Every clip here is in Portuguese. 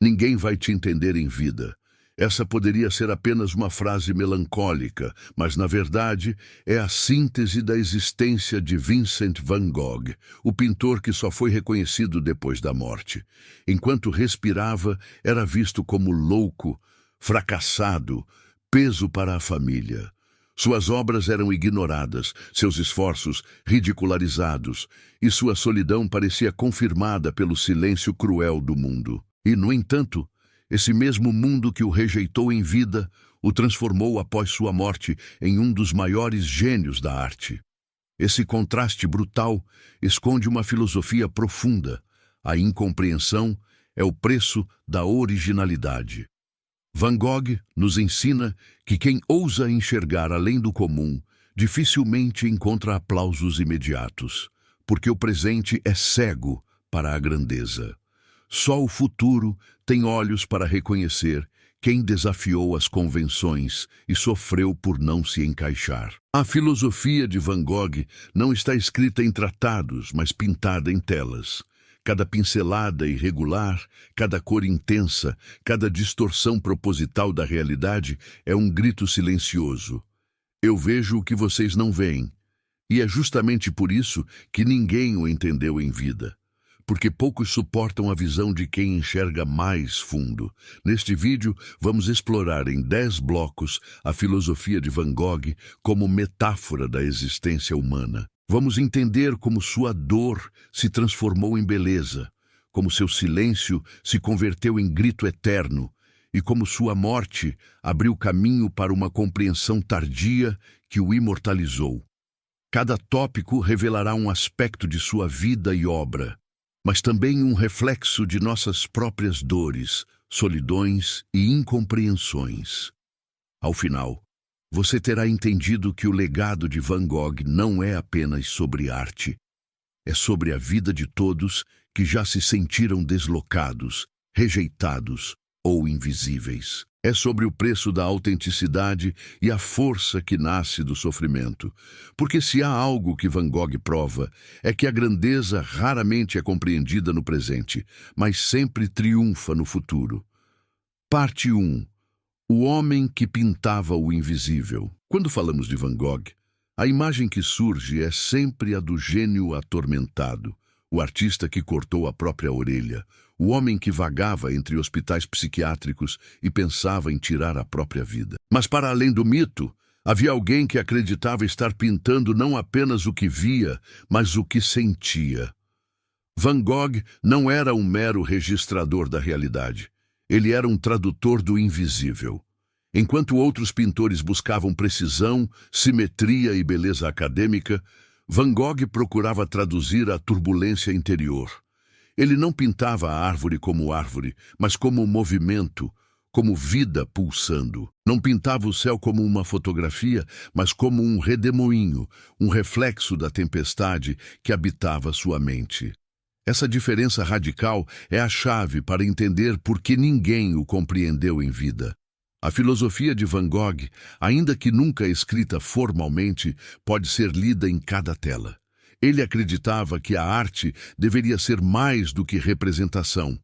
Ninguém vai te entender em vida. Essa poderia ser apenas uma frase melancólica, mas na verdade é a síntese da existência de Vincent van Gogh, o pintor que só foi reconhecido depois da morte. Enquanto respirava, era visto como louco, fracassado, peso para a família. Suas obras eram ignoradas, seus esforços ridicularizados, e sua solidão parecia confirmada pelo silêncio cruel do mundo. E, no entanto, esse mesmo mundo que o rejeitou em vida, o transformou após sua morte em um dos maiores gênios da arte. Esse contraste brutal esconde uma filosofia profunda. A incompreensão é o preço da originalidade. Van Gogh nos ensina que quem ousa enxergar além do comum dificilmente encontra aplausos imediatos, porque o presente é cego para a grandeza. Só o futuro tem olhos para reconhecer quem desafiou as convenções e sofreu por não se encaixar. A filosofia de Van Gogh não está escrita em tratados, mas pintada em telas. Cada pincelada irregular, cada cor intensa, cada distorção proposital da realidade é um grito silencioso. Eu vejo o que vocês não veem. E é justamente por isso que ninguém o entendeu em vida. Porque poucos suportam a visão de quem enxerga mais fundo. Neste vídeo, vamos explorar em 10 blocos a filosofia de Van Gogh como metáfora da existência humana. Vamos entender como sua dor se transformou em beleza, como seu silêncio se converteu em grito eterno e como sua morte abriu caminho para uma compreensão tardia que o imortalizou. Cada tópico revelará um aspecto de sua vida e obra, mas também um reflexo de nossas próprias dores, solidões e incompreensões. Ao final, você terá entendido que o legado de Van Gogh não é apenas sobre arte. É sobre a vida de todos que já se sentiram deslocados, rejeitados ou invisíveis. É sobre o preço da autenticidade e a força que nasce do sofrimento. Porque se há algo que Van Gogh prova, é que a grandeza raramente é compreendida no presente, mas sempre triunfa no futuro. Parte 1. O homem que pintava o invisível. Quando falamos de Van Gogh, a imagem que surge é sempre a do gênio atormentado, o artista que cortou a própria orelha, o homem que vagava entre hospitais psiquiátricos e pensava em tirar a própria vida. Mas para além do mito, havia alguém que acreditava estar pintando não apenas o que via, mas o que sentia. Van Gogh não era um mero registrador da realidade. Ele era um tradutor do invisível. Enquanto outros pintores buscavam precisão, simetria e beleza acadêmica, Van Gogh procurava traduzir a turbulência interior. Ele não pintava a árvore como árvore, mas como movimento, como vida pulsando. Não pintava o céu como uma fotografia, mas como um redemoinho, um reflexo da tempestade que habitava sua mente. Essa diferença radical é a chave para entender por que ninguém o compreendeu em vida. A filosofia de Van Gogh, ainda que nunca escrita formalmente, pode ser lida em cada tela. Ele acreditava que a arte deveria ser mais do que representação.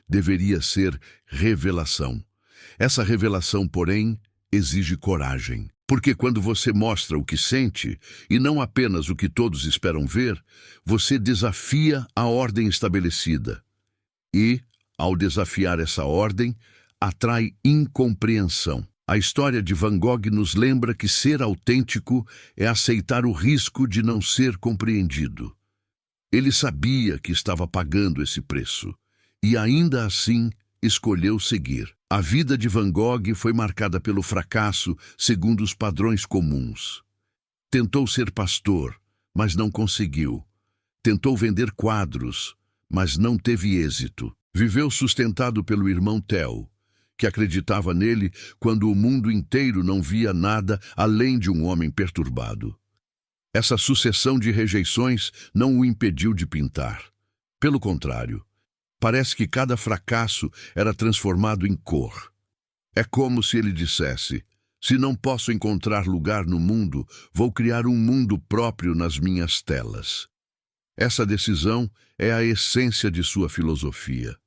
Deveria ser revelação. Essa revelação, porém, exige coragem. Porque quando você mostra o que sente, e não apenas o que todos esperam ver, você desafia a ordem estabelecida. E, ao desafiar essa ordem, atrai incompreensão. A história de Van Gogh nos lembra que ser autêntico é aceitar o risco de não ser compreendido. Ele sabia que estava pagando esse preço, e ainda assim escolheu seguir. A vida de Van Gogh foi marcada pelo fracasso segundo os padrões comuns. Tentou ser pastor, mas não conseguiu. Tentou vender quadros, mas não teve êxito. Viveu sustentado pelo irmão Theo, que acreditava nele quando o mundo inteiro não via nada além de um homem perturbado. Essa sucessão de rejeições não o impediu de pintar. Pelo contrário, parece que cada fracasso era transformado em cor. É como se ele dissesse: se não posso encontrar lugar no mundo, vou criar um mundo próprio nas minhas telas. Essa decisão é a essência de sua filosofia.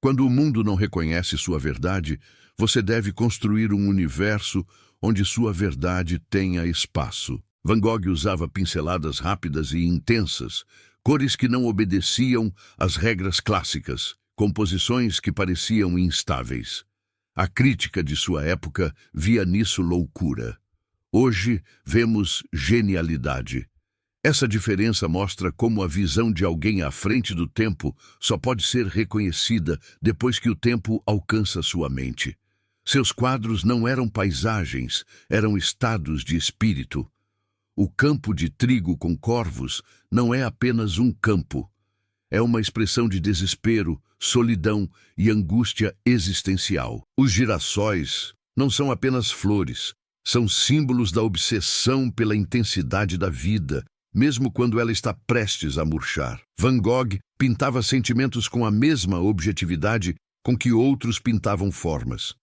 Quando o mundo não reconhece sua verdade, você deve construir um universo onde sua verdade tenha espaço. Van Gogh usava pinceladas rápidas e intensas, cores que não obedeciam às regras clássicas, composições que pareciam instáveis. A crítica de sua época via nisso loucura. Hoje, vemos genialidade. Essa diferença mostra como a visão de alguém à frente do tempo só pode ser reconhecida depois que o tempo alcança sua mente. Seus quadros não eram paisagens, eram estados de espírito. O campo de trigo com corvos não é apenas um campo. É uma expressão de desespero, solidão e angústia existencial. Os girassóis não são apenas flores, são símbolos da obsessão pela intensidade da vida, mesmo quando ela está prestes a murchar. Van Gogh pintava sentimentos com a mesma objetividade com que outros pintavam formas.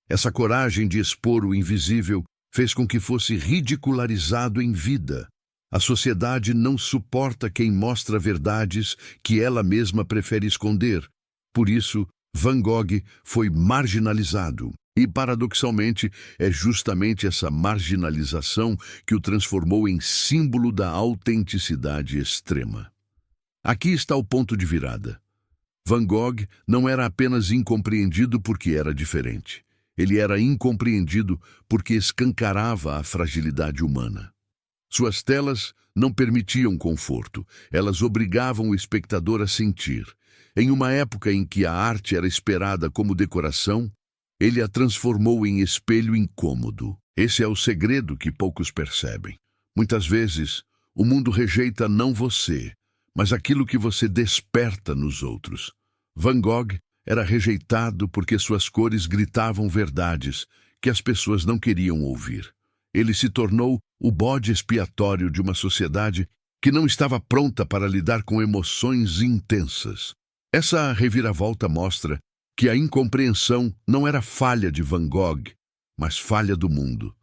Essa coragem de expor o invisível fez com que fosse ridicularizado em vida. A sociedade não suporta quem mostra verdades que ela mesma prefere esconder. Por isso, Van Gogh foi marginalizado. E, paradoxalmente, é justamente essa marginalização que o transformou em símbolo da autenticidade extrema. Aqui está o ponto de virada. Van Gogh não era apenas incompreendido porque era diferente. Ele era incompreendido porque escancarava a fragilidade humana. Suas telas não permitiam conforto, elas obrigavam o espectador a sentir. Em uma época em que a arte era esperada como decoração, ele a transformou em espelho incômodo. Esse é o segredo que poucos percebem. Muitas vezes, o mundo rejeita não você, mas aquilo que você desperta nos outros. Van Gogh era rejeitado porque suas cores gritavam verdades que as pessoas não queriam ouvir. Ele se tornou o bode expiatório de uma sociedade que não estava pronta para lidar com emoções intensas. Essa reviravolta mostra que a incompreensão não era falha de Van Gogh, mas falha do mundo.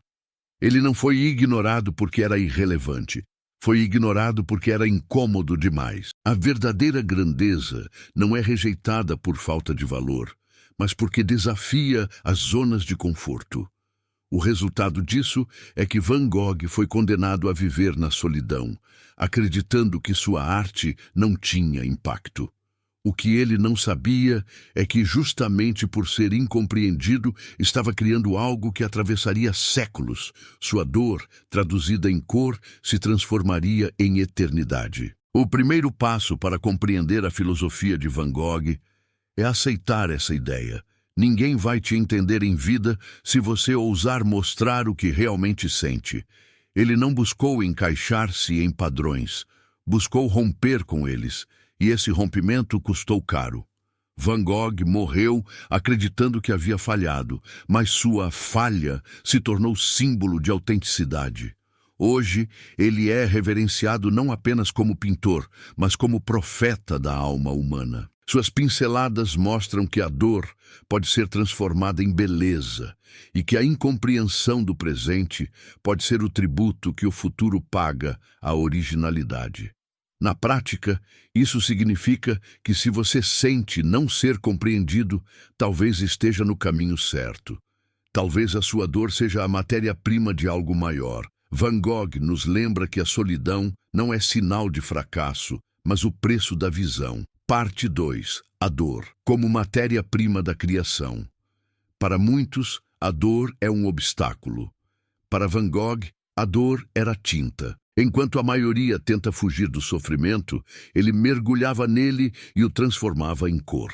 Ele não foi ignorado porque era irrelevante. Foi ignorado porque era incômodo demais. A verdadeira grandeza não é rejeitada por falta de valor, mas porque desafia as zonas de conforto. O resultado disso é que Van Gogh foi condenado a viver na solidão, acreditando que sua arte não tinha impacto. O que ele não sabia é que, justamente por ser incompreendido, estava criando algo que atravessaria séculos. Sua dor, traduzida em cor, se transformaria em eternidade. O primeiro passo para compreender a filosofia de Van Gogh é aceitar essa ideia. Ninguém vai te entender em vida se você ousar mostrar o que realmente sente. Ele não buscou encaixar-se em padrões, buscou romper com eles. E esse rompimento custou caro. Van Gogh morreu acreditando que havia falhado, mas sua falha se tornou símbolo de autenticidade. Hoje, ele é reverenciado não apenas como pintor, mas como profeta da alma humana. Suas pinceladas mostram que a dor pode ser transformada em beleza e que a incompreensão do presente pode ser o tributo que o futuro paga à originalidade. Na prática, isso significa que se você sente não ser compreendido, talvez esteja no caminho certo. Talvez a sua dor seja a matéria-prima de algo maior. Van Gogh nos lembra que a solidão não é sinal de fracasso, mas o preço da visão. Parte 2. A dor, como matéria-prima da criação. Para muitos, a dor é um obstáculo. Para Van Gogh, a dor era tinta. Enquanto a maioria tenta fugir do sofrimento, ele mergulhava nele e o transformava em cor.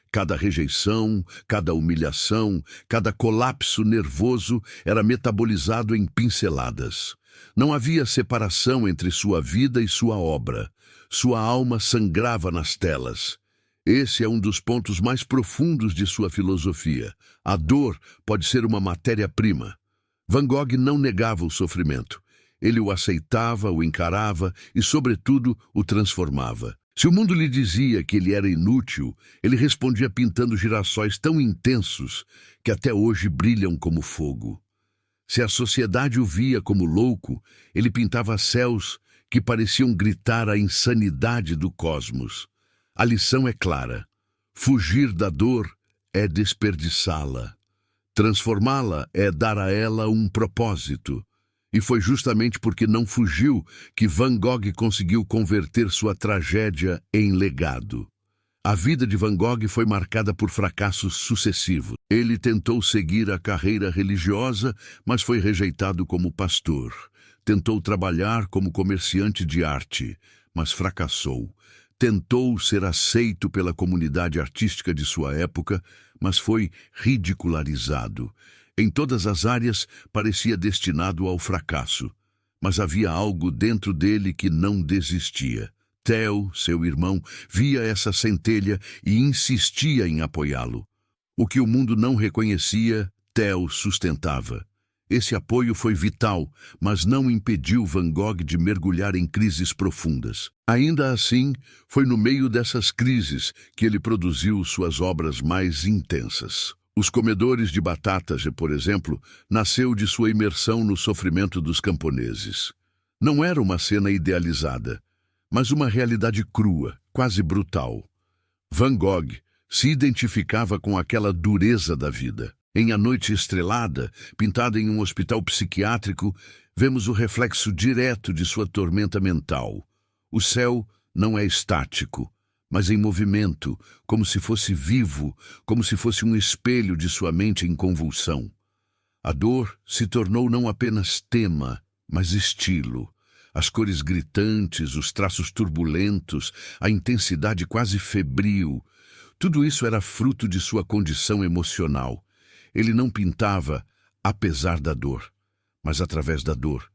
Cada rejeição, cada humilhação, cada colapso nervoso era metabolizado em pinceladas. Não havia separação entre sua vida e sua obra. Sua alma sangrava nas telas. Esse é um dos pontos mais profundos de sua filosofia. A dor pode ser uma matéria-prima. Van Gogh não negava o sofrimento. Ele o aceitava, o encarava e, sobretudo, o transformava. Se o mundo lhe dizia que ele era inútil, ele respondia pintando girassóis tão intensos que até hoje brilham como fogo. Se a sociedade o via como louco, ele pintava céus que pareciam gritar a insanidade do cosmos. A lição é clara. Fugir da dor é desperdiçá-la. Transformá-la é dar a ela um propósito. E foi justamente porque não fugiu que Van Gogh conseguiu converter sua tragédia em legado. A vida de Van Gogh foi marcada por fracassos sucessivos. Ele tentou seguir a carreira religiosa, mas foi rejeitado como pastor. Tentou trabalhar como comerciante de arte, mas fracassou. Tentou ser aceito pela comunidade artística de sua época, mas foi ridicularizado. Em todas as áreas, parecia destinado ao fracasso. Mas havia algo dentro dele que não desistia. Theo, seu irmão, via essa centelha e insistia em apoiá-lo. O que o mundo não reconhecia, Theo sustentava. Esse apoio foi vital, mas não impediu Van Gogh de mergulhar em crises profundas. Ainda assim, foi no meio dessas crises que ele produziu suas obras mais intensas. Os Comedores de Batatas, por exemplo, nasceu de sua imersão no sofrimento dos camponeses. Não era uma cena idealizada, mas uma realidade crua, quase brutal. Van Gogh se identificava com aquela dureza da vida. Em A Noite Estrelada, pintada em um hospital psiquiátrico, vemos o reflexo direto de sua tormenta mental. O céu não é estático, mas em movimento, como se fosse vivo, como se fosse um espelho de sua mente em convulsão. A dor se tornou não apenas tema, mas estilo. As cores gritantes, os traços turbulentos, a intensidade quase febril. Tudo isso era fruto de sua condição emocional. Ele não pintava apesar da dor, mas através da dor.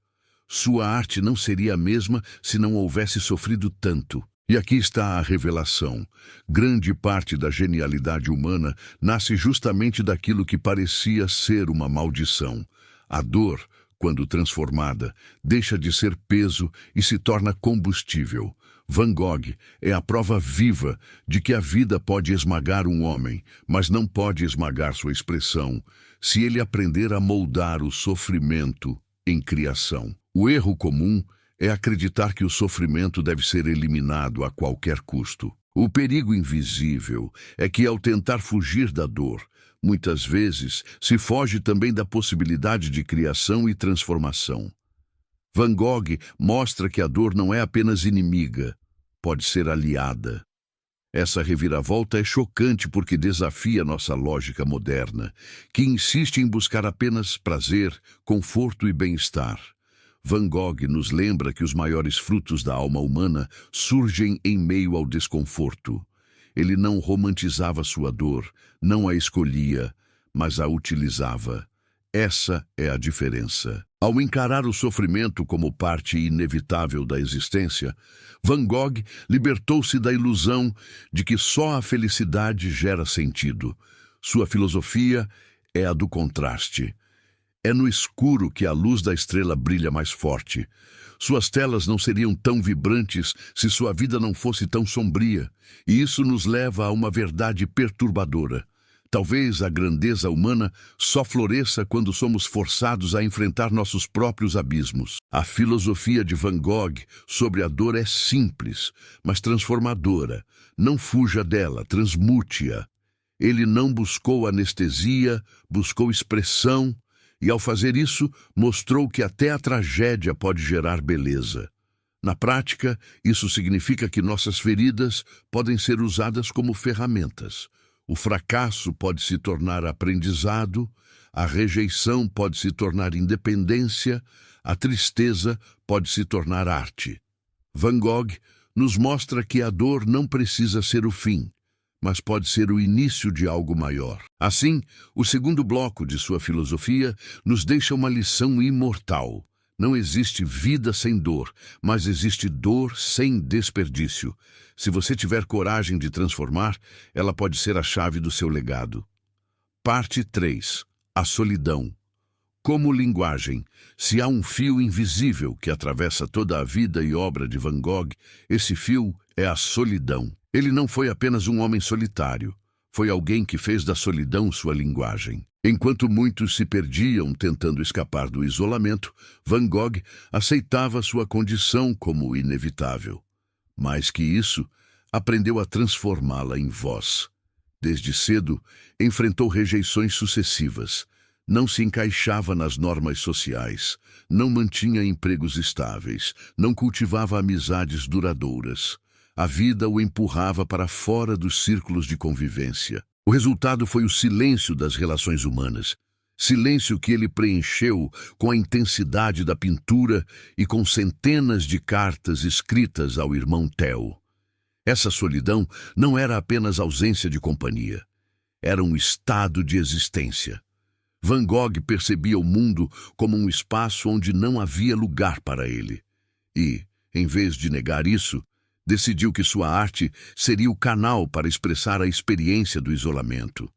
Sua arte não seria a mesma se não houvesse sofrido tanto. E aqui está a revelação. Grande parte da genialidade humana nasce justamente daquilo que parecia ser uma maldição. A dor, quando transformada, deixa de ser peso e se torna combustível. Van Gogh é a prova viva de que a vida pode esmagar um homem, mas não pode esmagar sua expressão, se ele aprender a moldar o sofrimento em criação. O erro comum é acreditar que o sofrimento deve ser eliminado a qualquer custo. O perigo invisível é que, ao tentar fugir da dor, muitas vezes se foge também da possibilidade de criação e transformação. Van Gogh mostra que a dor não é apenas inimiga, pode ser aliada. Essa reviravolta é chocante porque desafia nossa lógica moderna, que insiste em buscar apenas prazer, conforto e bem-estar. Van Gogh nos lembra que os maiores frutos da alma humana surgem em meio ao desconforto. Ele não romantizava sua dor, não a escolhia, mas a utilizava. Essa é a diferença. Ao encarar o sofrimento como parte inevitável da existência, Van Gogh libertou-se da ilusão de que só a felicidade gera sentido. Sua filosofia é a do contraste. É no escuro que a luz da estrela brilha mais forte. Suas telas não seriam tão vibrantes se sua vida não fosse tão sombria. E isso nos leva a uma verdade perturbadora. Talvez a grandeza humana só floresça quando somos forçados a enfrentar nossos próprios abismos. A filosofia de Van Gogh sobre a dor é simples, mas transformadora. Não fuja dela, transmute-a. Ele não buscou anestesia, buscou expressão, e ao fazer isso, mostrou que até a tragédia pode gerar beleza. Na prática, isso significa que nossas feridas podem ser usadas como ferramentas. O fracasso pode se tornar aprendizado, a rejeição pode se tornar independência, a tristeza pode se tornar arte. Van Gogh nos mostra que a dor não precisa ser o fim, mas pode ser o início de algo maior. Assim, o segundo bloco de sua filosofia nos deixa uma lição imortal. Não existe vida sem dor, mas existe dor sem desperdício. Se você tiver coragem de transformar, ela pode ser a chave do seu legado. Parte 3. A solidão. Como linguagem, se há um fio invisível que atravessa toda a vida e obra de Van Gogh, esse fio é a solidão. Ele não foi apenas um homem solitário. Foi alguém que fez da solidão sua linguagem. Enquanto muitos se perdiam tentando escapar do isolamento, Van Gogh aceitava sua condição como inevitável. Mais que isso, aprendeu a transformá-la em voz. Desde cedo, enfrentou rejeições sucessivas. Não se encaixava nas normas sociais, não mantinha empregos estáveis, não cultivava amizades duradouras. A vida o empurrava para fora dos círculos de convivência. O resultado foi o silêncio das relações humanas. Silêncio que ele preencheu com a intensidade da pintura e com centenas de cartas escritas ao irmão Theo. Essa solidão não era apenas ausência de companhia. Era um estado de existência. Van Gogh percebia o mundo como um espaço onde não havia lugar para ele. E, em vez de negar isso, decidiu que sua arte seria o canal para expressar a experiência do isolamento.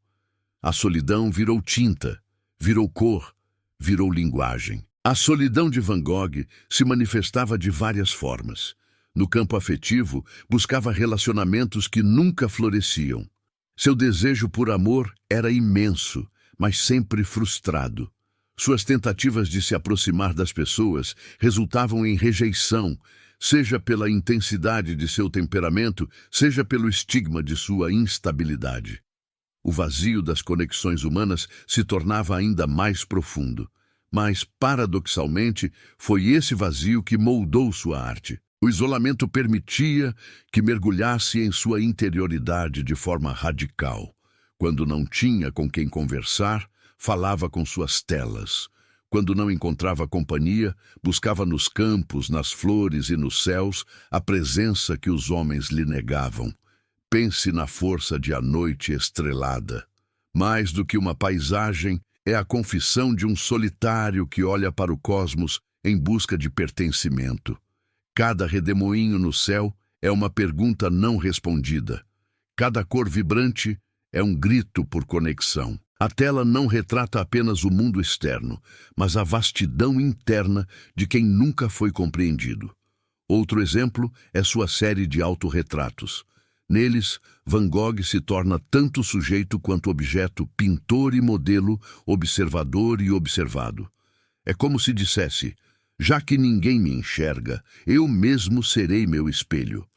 A solidão virou tinta, virou cor, virou linguagem. A solidão de Van Gogh se manifestava de várias formas. No campo afetivo, buscava relacionamentos que nunca floresciam. Seu desejo por amor era imenso, mas sempre frustrado. Suas tentativas de se aproximar das pessoas resultavam em rejeição, seja pela intensidade de seu temperamento, seja pelo estigma de sua instabilidade. O vazio das conexões humanas se tornava ainda mais profundo. Mas, paradoxalmente, foi esse vazio que moldou sua arte. O isolamento permitia que mergulhasse em sua interioridade de forma radical. Quando não tinha com quem conversar, falava com suas telas. Quando não encontrava companhia, buscava nos campos, nas flores e nos céus a presença que os homens lhe negavam. Pense na força de A Noite Estrelada. Mais do que uma paisagem, é a confissão de um solitário que olha para o cosmos em busca de pertencimento. Cada redemoinho no céu é uma pergunta não respondida. Cada cor vibrante é um grito por conexão. A tela não retrata apenas o mundo externo, mas a vastidão interna de quem nunca foi compreendido. Outro exemplo é sua série de autorretratos. Neles, Van Gogh se torna tanto sujeito quanto objeto, pintor e modelo, observador e observado. É como se dissesse: já que ninguém me enxerga, eu mesmo serei meu espelho.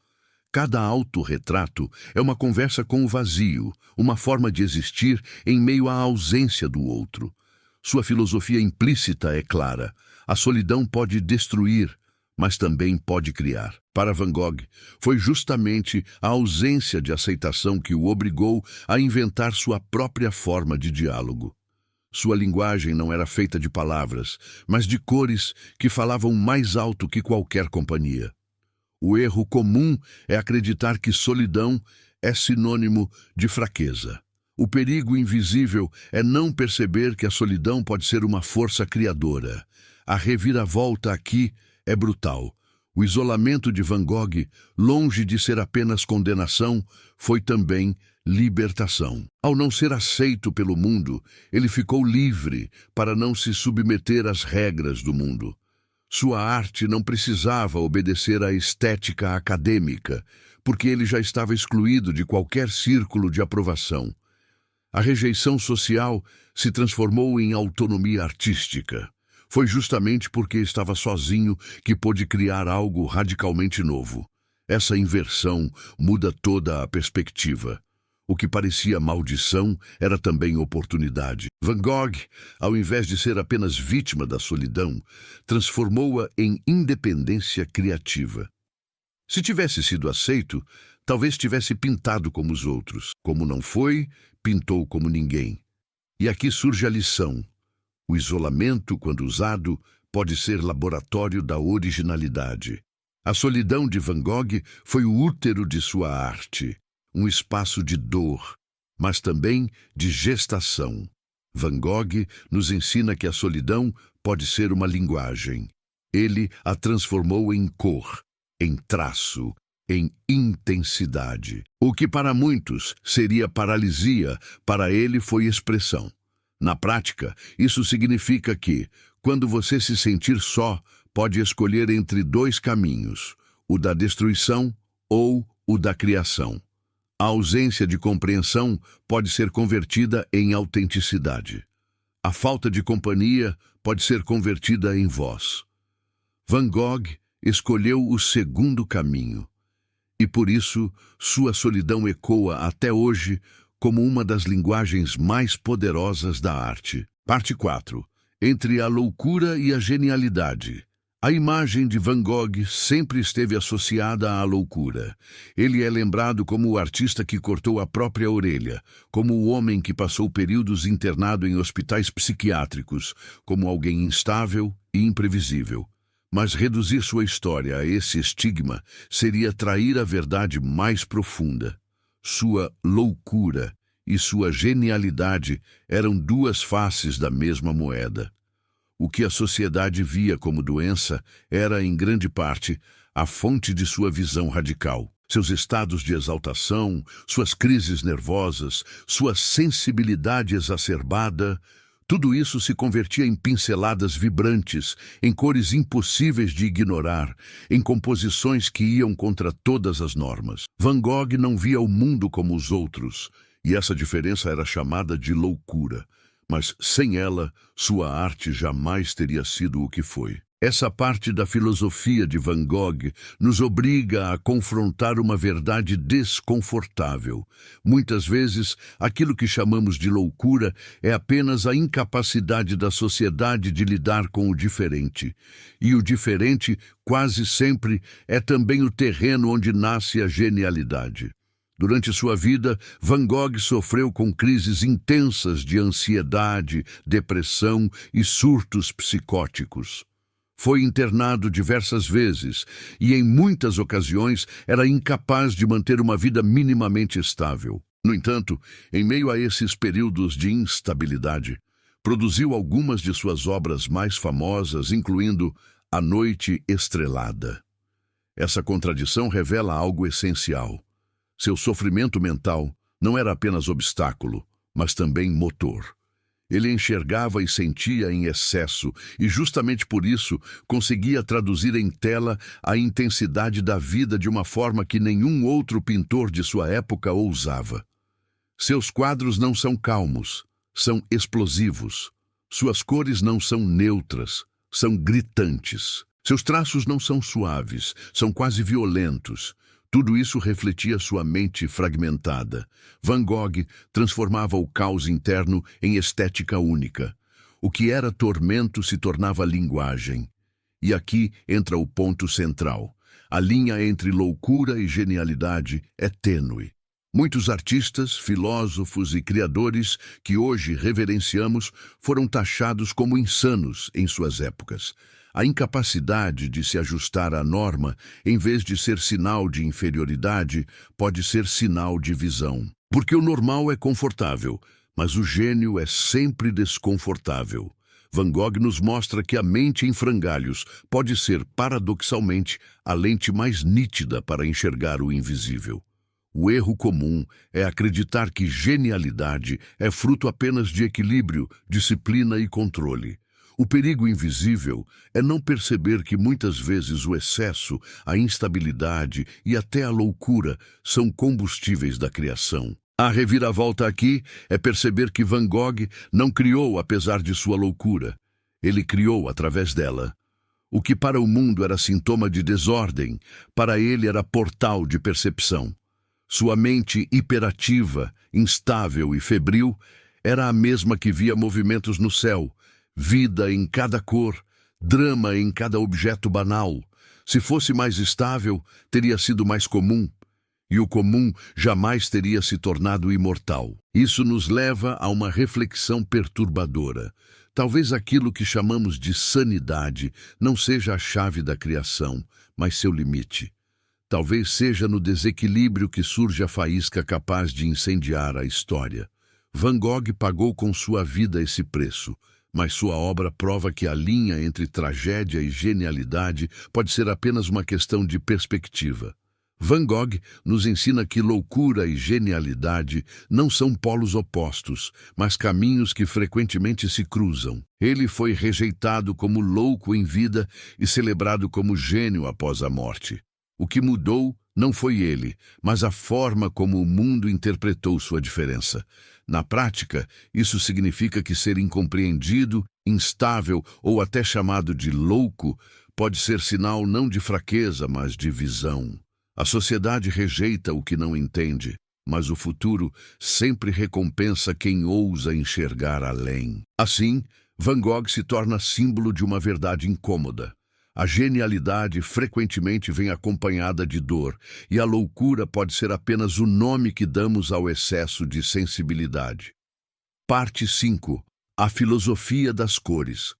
Cada autorretrato é uma conversa com o vazio, uma forma de existir em meio à ausência do outro. Sua filosofia implícita é clara: a solidão pode destruir, mas também pode criar. Para Van Gogh, foi justamente a ausência de aceitação que o obrigou a inventar sua própria forma de diálogo. Sua linguagem não era feita de palavras, mas de cores que falavam mais alto que qualquer companhia. O erro comum é acreditar que solidão é sinônimo de fraqueza. O perigo invisível é não perceber que a solidão pode ser uma força criadora. A reviravolta aqui é brutal. O isolamento de Van Gogh, longe de ser apenas condenação, foi também libertação. Ao não ser aceito pelo mundo, ele ficou livre para não se submeter às regras do mundo. Sua arte não precisava obedecer à estética acadêmica, porque ele já estava excluído de qualquer círculo de aprovação. A rejeição social se transformou em autonomia artística. Foi justamente porque estava sozinho que pôde criar algo radicalmente novo. Essa inversão muda toda a perspectiva. O que parecia maldição era também oportunidade. Van Gogh, ao invés de ser apenas vítima da solidão, transformou-a em independência criativa. Se tivesse sido aceito, talvez tivesse pintado como os outros. Como não foi, pintou como ninguém. E aqui surge a lição. O isolamento, quando usado, pode ser laboratório da originalidade. A solidão de Van Gogh foi o útero de sua arte, um espaço de dor, mas também de gestação. Van Gogh nos ensina que a solidão pode ser uma linguagem. Ele a transformou em cor, em traço, em intensidade. O que para muitos seria paralisia, para ele foi expressão. Na prática, isso significa que, quando você se sentir só, pode escolher entre dois caminhos, o da destruição ou o da criação. A ausência de compreensão pode ser convertida em autenticidade. A falta de companhia pode ser convertida em voz. Van Gogh escolheu o segundo caminho, e por isso sua solidão ecoa até hoje como uma das linguagens mais poderosas da arte. Parte 4. Entre a loucura e a genialidade. A imagem de Van Gogh sempre esteve associada à loucura. Ele é lembrado como o artista que cortou a própria orelha, como o homem que passou períodos internado em hospitais psiquiátricos, como alguém instável e imprevisível. Mas reduzir sua história a esse estigma seria trair a verdade mais profunda. Sua loucura e sua genialidade eram duas faces da mesma moeda. O que a sociedade via como doença era, em grande parte, a fonte de sua visão radical. Seus estados de exaltação, suas crises nervosas, sua sensibilidade exacerbada, tudo isso se convertia em pinceladas vibrantes, em cores impossíveis de ignorar, em composições que iam contra todas as normas. Van Gogh não via o mundo como os outros, e essa diferença era chamada de loucura. Mas, sem ela, sua arte jamais teria sido o que foi. Essa parte da filosofia de Van Gogh nos obriga a confrontar uma verdade desconfortável. Muitas vezes, aquilo que chamamos de loucura é apenas a incapacidade da sociedade de lidar com o diferente. E o diferente, quase sempre, é também o terreno onde nasce a genialidade. Durante sua vida, Van Gogh sofreu com crises intensas de ansiedade, depressão e surtos psicóticos. Foi internado diversas vezes e, em muitas ocasiões, era incapaz de manter uma vida minimamente estável. No entanto, em meio a esses períodos de instabilidade, produziu algumas de suas obras mais famosas, incluindo A Noite Estrelada. Essa contradição revela algo essencial. Seu sofrimento mental não era apenas obstáculo, mas também motor. Ele enxergava e sentia em excesso, e justamente por isso conseguia traduzir em tela a intensidade da vida de uma forma que nenhum outro pintor de sua época ousava. Seus quadros não são calmos, são explosivos. Suas cores não são neutras, são gritantes. Seus traços não são suaves, são quase violentos. Tudo isso refletia sua mente fragmentada. Van Gogh transformava o caos interno em estética única. O que era tormento se tornava linguagem. E aqui entra o ponto central. A linha entre loucura e genialidade é tênue. Muitos artistas, filósofos e criadores que hoje reverenciamos foram taxados como insanos em suas épocas. A incapacidade de se ajustar à norma, em vez de ser sinal de inferioridade, pode ser sinal de visão. Porque o normal é confortável, mas o gênio é sempre desconfortável. Van Gogh nos mostra que a mente em frangalhos pode ser, paradoxalmente, a lente mais nítida para enxergar o invisível. O erro comum é acreditar que genialidade é fruto apenas de equilíbrio, disciplina e controle. O perigo invisível é não perceber que muitas vezes o excesso, a instabilidade e até a loucura são combustíveis da criação. A reviravolta aqui é perceber que Van Gogh não criou apesar de sua loucura. Ele criou através dela. O que para o mundo era sintoma de desordem, para ele era portal de percepção. Sua mente hiperativa, instável e febril era a mesma que via movimentos no céu, vida em cada cor, drama em cada objeto banal. Se fosse mais estável, teria sido mais comum, e o comum jamais teria se tornado imortal. Isso nos leva a uma reflexão perturbadora. Talvez aquilo que chamamos de sanidade não seja a chave da criação, mas seu limite. Talvez seja no desequilíbrio que surge a faísca capaz de incendiar a história. Van Gogh pagou com sua vida esse preço, mas sua obra prova que a linha entre tragédia e genialidade pode ser apenas uma questão de perspectiva. Van Gogh nos ensina que loucura e genialidade não são polos opostos, mas caminhos que frequentemente se cruzam. Ele foi rejeitado como louco em vida e celebrado como gênio após a morte. O que mudou não foi ele, mas a forma como o mundo interpretou sua diferença. Na prática, isso significa que ser incompreendido, instável ou até chamado de louco pode ser sinal não de fraqueza, mas de visão. A sociedade rejeita o que não entende, mas o futuro sempre recompensa quem ousa enxergar além. Assim, Van Gogh se torna símbolo de uma verdade incômoda. A genialidade frequentemente vem acompanhada de dor, e a loucura pode ser apenas o nome que damos ao excesso de sensibilidade. Parte 5. A filosofia das cores.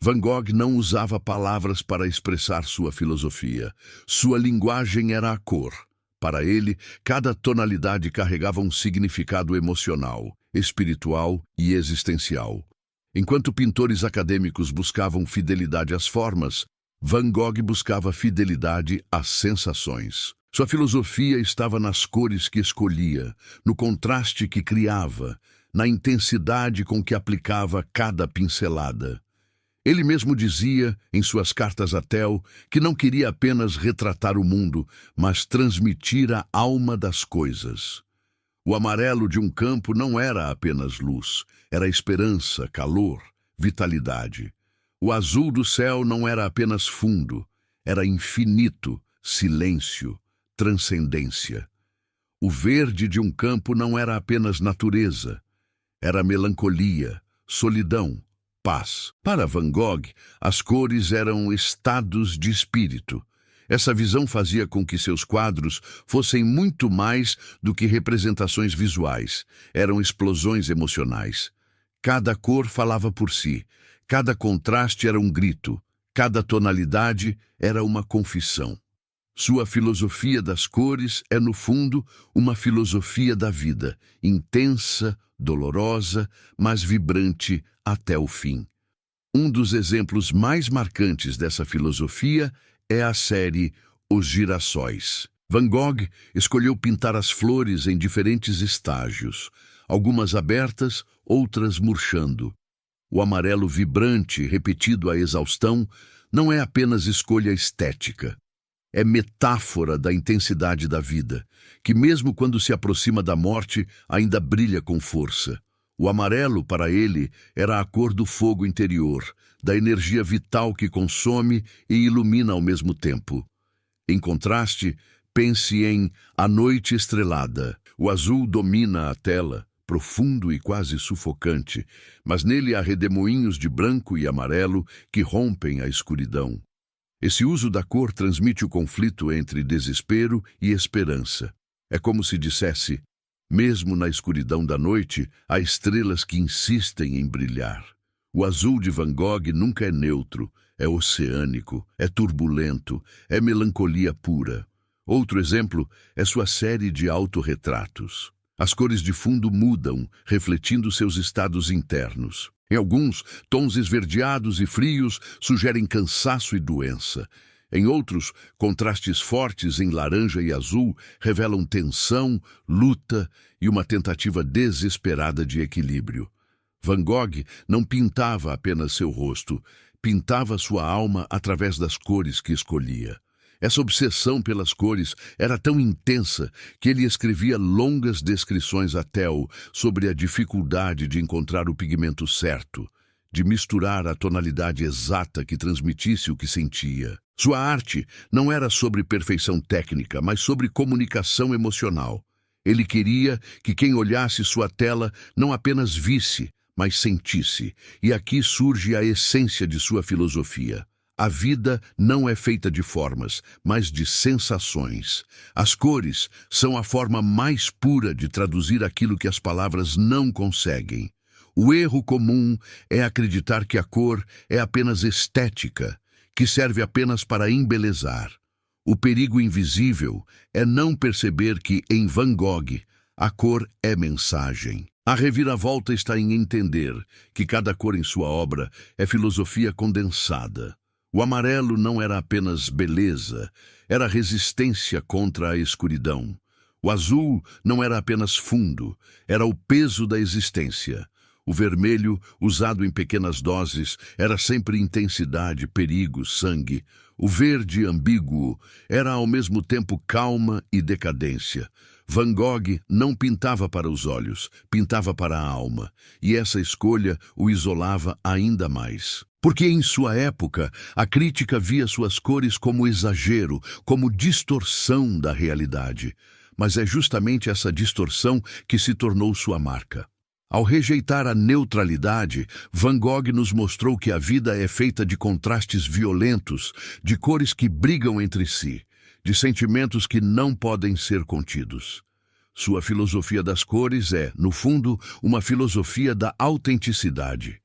Van Gogh não usava palavras para expressar sua filosofia. Sua linguagem era a cor. Para ele, cada tonalidade carregava um significado emocional, espiritual e existencial. Enquanto pintores acadêmicos buscavam fidelidade às formas, Van Gogh buscava fidelidade às sensações. Sua filosofia estava nas cores que escolhia, no contraste que criava, na intensidade com que aplicava cada pincelada. Ele mesmo dizia, em suas cartas a Theo, que não queria apenas retratar o mundo, mas transmitir a alma das coisas. O amarelo de um campo não era apenas luz, era esperança, calor, vitalidade. O azul do céu não era apenas fundo, era infinito, silêncio, transcendência. O verde de um campo não era apenas natureza, era melancolia, solidão, paz. Para Van Gogh, as cores eram estados de espírito. Essa visão fazia com que seus quadros fossem muito mais do que representações visuais. Eram explosões emocionais. Cada cor falava por si, cada contraste era um grito, cada tonalidade era uma confissão. Sua filosofia das cores é, no fundo, uma filosofia da vida, intensa, dolorosa, mas vibrante até o fim. Um dos exemplos mais marcantes dessa filosofia é a série Os Girassóis. Van Gogh escolheu pintar as flores em diferentes estágios, algumas abertas, outras murchando. O amarelo vibrante, repetido à exaustão, não é apenas escolha estética. É metáfora da intensidade da vida, que mesmo quando se aproxima da morte, ainda brilha com força. O amarelo, para ele, era a cor do fogo interior, da energia vital que consome e ilumina ao mesmo tempo. Em contraste, pense em A Noite Estrelada. O azul domina a tela, profundo e quase sufocante, mas nele há redemoinhos de branco e amarelo que rompem a escuridão. Esse uso da cor transmite o conflito entre desespero e esperança. É como se dissesse: mesmo na escuridão da noite, há estrelas que insistem em brilhar. O azul de Van Gogh nunca é neutro, é oceânico, é turbulento, é melancolia pura. Outro exemplo é sua série de autorretratos. As cores de fundo mudam, refletindo seus estados internos. Em alguns, tons esverdeados e frios sugerem cansaço e doença. Em outros, contrastes fortes em laranja e azul revelam tensão, luta e uma tentativa desesperada de equilíbrio. Van Gogh não pintava apenas seu rosto, pintava sua alma através das cores que escolhia. Essa obsessão pelas cores era tão intensa que ele escrevia longas descrições a Theo sobre a dificuldade de encontrar o pigmento certo, de misturar a tonalidade exata que transmitisse o que sentia. Sua arte não era sobre perfeição técnica, mas sobre comunicação emocional. Ele queria que quem olhasse sua tela não apenas visse, mas sentisse. E aqui surge a essência de sua filosofia. A vida não é feita de formas, mas de sensações. As cores são a forma mais pura de traduzir aquilo que as palavras não conseguem. O erro comum é acreditar que a cor é apenas estética, que serve apenas para embelezar. O perigo invisível é não perceber que, em Van Gogh, a cor é mensagem. A reviravolta está em entender que cada cor em sua obra é filosofia condensada. O amarelo não era apenas beleza, era resistência contra a escuridão. O azul não era apenas fundo, era o peso da existência. O vermelho, usado em pequenas doses, era sempre intensidade, perigo, sangue. O verde ambíguo era ao mesmo tempo calma e decadência. Van Gogh não pintava para os olhos, pintava para a alma, e essa escolha o isolava ainda mais. Porque em sua época, a crítica via suas cores como exagero, como distorção da realidade. mas é justamente essa distorção que se tornou sua marca. Ao rejeitar a neutralidade, Van Gogh nos mostrou que a vida é feita de contrastes violentos, de cores que brigam entre si, de sentimentos que não podem ser contidos. Sua filosofia das cores é, no fundo, uma filosofia da autenticidade.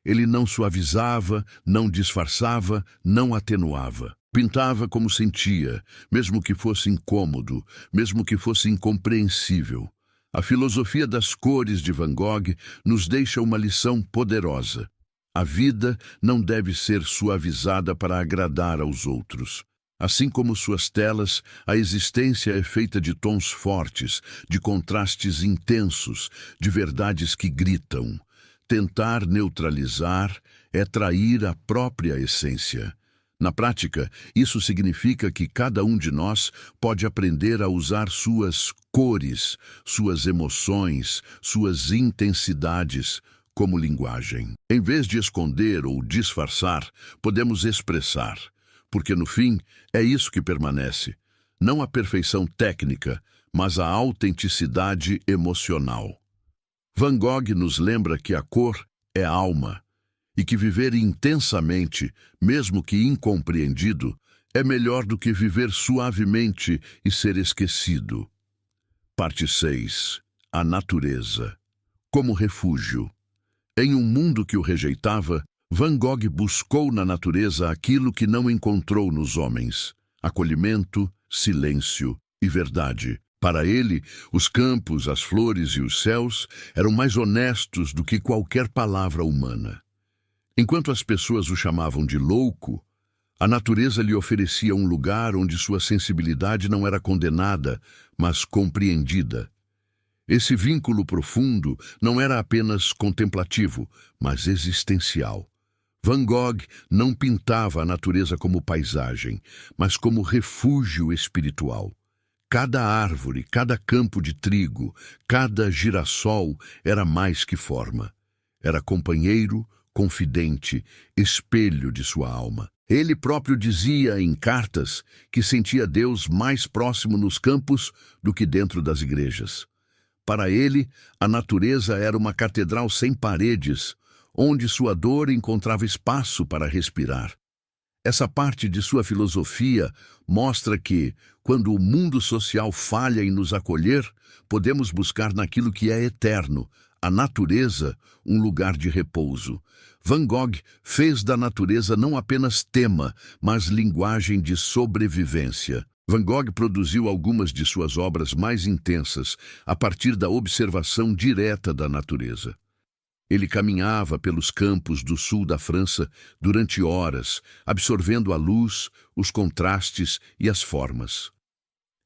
Ele não suavizava, não disfarçava, não atenuava. Pintava como sentia, mesmo que fosse incômodo, mesmo que fosse incompreensível. A filosofia das cores de Van Gogh nos deixa uma lição poderosa. A vida não deve ser suavizada para agradar aos outros. Assim como suas telas, a existência é feita de tons fortes, de contrastes intensos, de verdades que gritam. Tentar neutralizar é trair a própria essência. Na prática, isso significa que cada um de nós pode aprender a usar suas cores, suas emoções, suas intensidades como linguagem. Em vez de esconder ou disfarçar, podemos expressar, porque no fim é isso que permanece, não a perfeição técnica, mas a autenticidade emocional. Van Gogh nos lembra que a cor é alma, e que viver intensamente, mesmo que incompreendido, é melhor do que viver suavemente e ser esquecido. Parte 6. A natureza. Como refúgio. Em um mundo que o rejeitava, Van Gogh buscou na natureza aquilo que não encontrou nos homens: acolhimento, silêncio e verdade. Para ele, os campos, as flores e os céus eram mais honestos do que qualquer palavra humana. Enquanto as pessoas o chamavam de louco, a natureza lhe oferecia um lugar onde sua sensibilidade não era condenada, mas compreendida. Esse vínculo profundo não era apenas contemplativo, mas existencial. Van Gogh não pintava a natureza como paisagem, mas como refúgio espiritual. Cada árvore, cada campo de trigo, cada girassol era mais que forma. Era companheiro, confidente, espelho de sua alma. Ele próprio dizia em cartas que sentia Deus mais próximo nos campos do que dentro das igrejas. Para ele, a natureza era uma catedral sem paredes, onde sua dor encontrava espaço para respirar. Essa parte de sua filosofia mostra que, quando o mundo social falha em nos acolher, podemos buscar naquilo que é eterno, a natureza, um lugar de repouso. Van Gogh fez da natureza não apenas tema, mas linguagem de sobrevivência. Van Gogh produziu algumas de suas obras mais intensas a partir da observação direta da natureza. Ele caminhava pelos campos do sul da França durante horas, absorvendo a luz, os contrastes e as formas.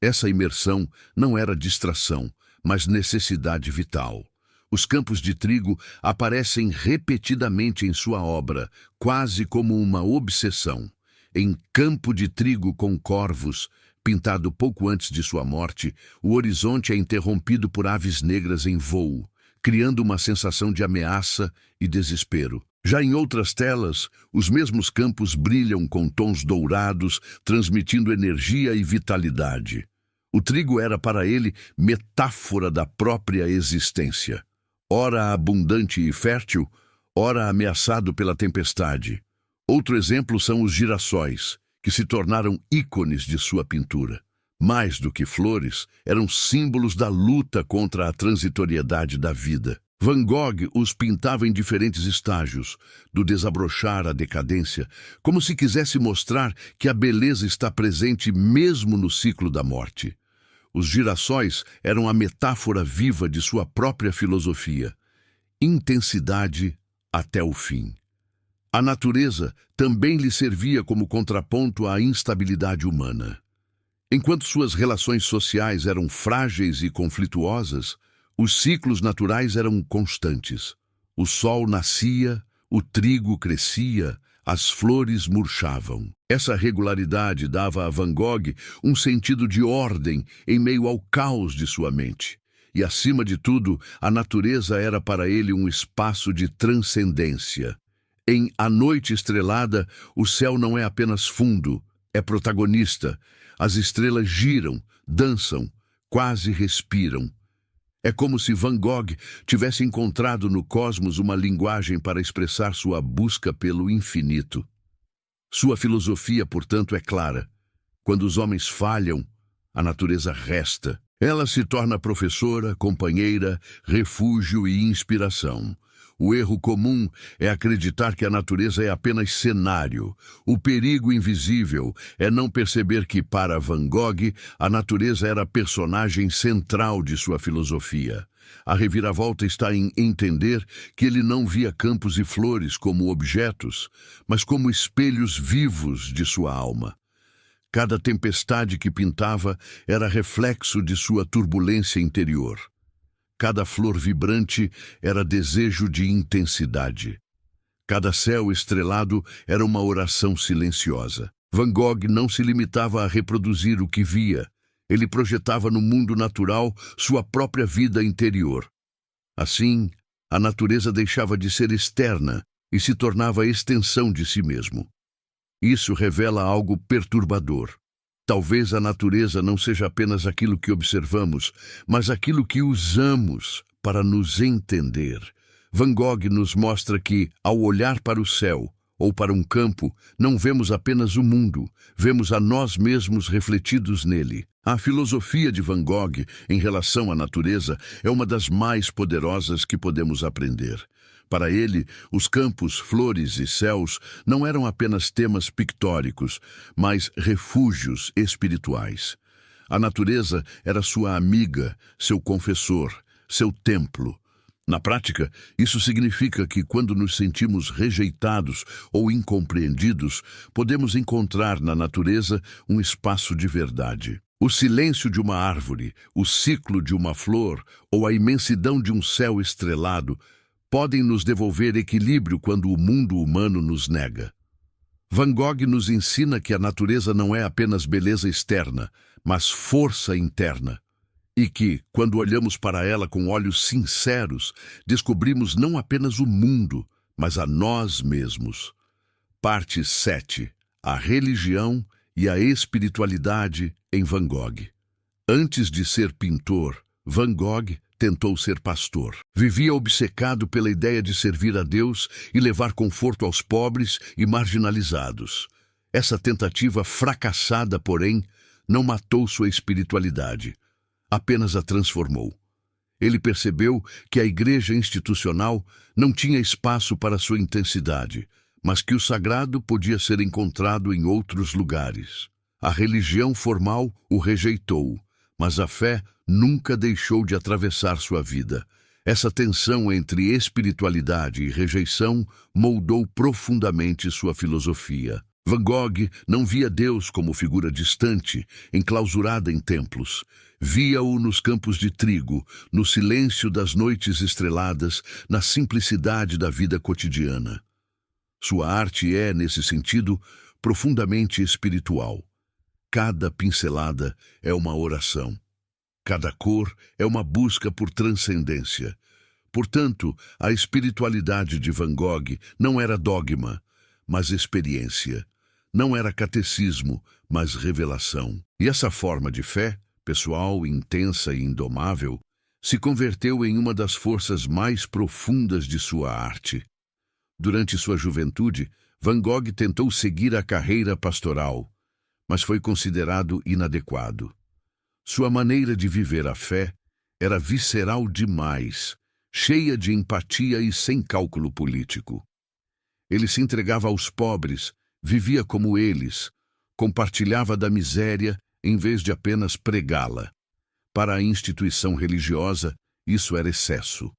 Essa imersão não era distração, mas necessidade vital. Os campos de trigo aparecem repetidamente em sua obra, quase como uma obsessão. Em Campo de Trigo com Corvos, pintado pouco antes de sua morte, o horizonte é interrompido por aves negras em voo, criando uma sensação de ameaça e desespero. Já em outras telas, os mesmos campos brilham com tons dourados, transmitindo energia e vitalidade. O trigo era para ele metáfora da própria existência. Ora abundante e fértil, ora ameaçado pela tempestade. Outro exemplo são os girassóis, que se tornaram ícones de sua pintura. Mais do que flores, eram símbolos da luta contra a transitoriedade da vida. Van Gogh os pintava em diferentes estágios, do desabrochar à decadência, como se quisesse mostrar que a beleza está presente mesmo no ciclo da morte. Os girassóis eram a metáfora viva de sua própria filosofia. Intensidade até o fim. A natureza também lhe servia como contraponto à instabilidade humana. Enquanto suas relações sociais eram frágeis e conflituosas, os ciclos naturais eram constantes. O sol nascia, o trigo crescia, as flores murchavam. Essa regularidade dava a Van Gogh um sentido de ordem em meio ao caos de sua mente. E, acima de tudo, a natureza era para ele um espaço de transcendência. Em A Noite Estrelada, o céu não é apenas fundo, é protagonista. As estrelas giram, dançam, quase respiram. É como se Van Gogh tivesse encontrado no cosmos uma linguagem para expressar sua busca pelo infinito. Sua filosofia, portanto, é clara. Quando os homens falham, a natureza resta. Ela se torna professora, companheira, refúgio e inspiração. O erro comum é acreditar que a natureza é apenas cenário. O perigo invisível é não perceber que, para Van Gogh, a natureza era a personagem central de sua filosofia. A reviravolta está em entender que ele não via campos e flores como objetos, mas como espelhos vivos de sua alma. Cada tempestade que pintava era reflexo de sua turbulência interior. Cada flor vibrante era desejo de intensidade. Cada céu estrelado era uma oração silenciosa. Van Gogh não se limitava a reproduzir o que via. Ele projetava no mundo natural sua própria vida interior. Assim, a natureza deixava de ser externa e se tornava a extensão de si mesmo. Isso revela algo perturbador. Talvez a natureza não seja apenas aquilo que observamos, mas aquilo que usamos para nos entender. Van Gogh nos mostra que, ao olhar para o céu ou para um campo, não vemos apenas o mundo, vemos a nós mesmos refletidos nele. A filosofia de Van Gogh em relação à natureza é uma das mais poderosas que podemos aprender. Para ele, os campos, flores e céus não eram apenas temas pictóricos, mas refúgios espirituais. A natureza era sua amiga, seu confessor, seu templo. Na prática, isso significa que quando nos sentimos rejeitados ou incompreendidos, podemos encontrar na natureza um espaço de verdade. O silêncio de uma árvore, o ciclo de uma flor ou a imensidão de um céu estrelado podem nos devolver equilíbrio quando o mundo humano nos nega. Van Gogh nos ensina que a natureza não é apenas beleza externa, mas força interna. E que, quando olhamos para ela com olhos sinceros, descobrimos não apenas o mundo, mas a nós mesmos. Parte 7. A religião e a espiritualidade em Van Gogh. Antes de ser pintor, Van Gogh tentou ser pastor. Vivia obcecado pela ideia de servir a Deus e levar conforto aos pobres e marginalizados. Essa tentativa fracassada, porém, não matou sua espiritualidade, apenas a transformou. Ele percebeu que a igreja institucional não tinha espaço para sua intensidade, mas que o sagrado podia ser encontrado em outros lugares. A religião formal o rejeitou, mas a fé nunca deixou de atravessar sua vida. Essa tensão entre espiritualidade e rejeição moldou profundamente sua filosofia. Van Gogh não via Deus como figura distante, enclausurada em templos. Via-o nos campos de trigo, no silêncio das noites estreladas, na simplicidade da vida cotidiana. Sua arte é, nesse sentido, profundamente espiritual. Cada pincelada é uma oração. Cada cor é uma busca por transcendência. Portanto, a espiritualidade de Van Gogh não era dogma, mas experiência. Não era catecismo, mas revelação. E essa forma de fé, pessoal, intensa e indomável, se converteu em uma das forças mais profundas de sua arte. Durante sua juventude, Van Gogh tentou seguir a carreira pastoral, mas foi considerado inadequado. Sua maneira de viver a fé era visceral demais, cheia de empatia e sem cálculo político. Ele se entregava aos pobres, vivia como eles, compartilhava da miséria em vez de apenas pregá-la. Para a instituição religiosa, isso era excesso.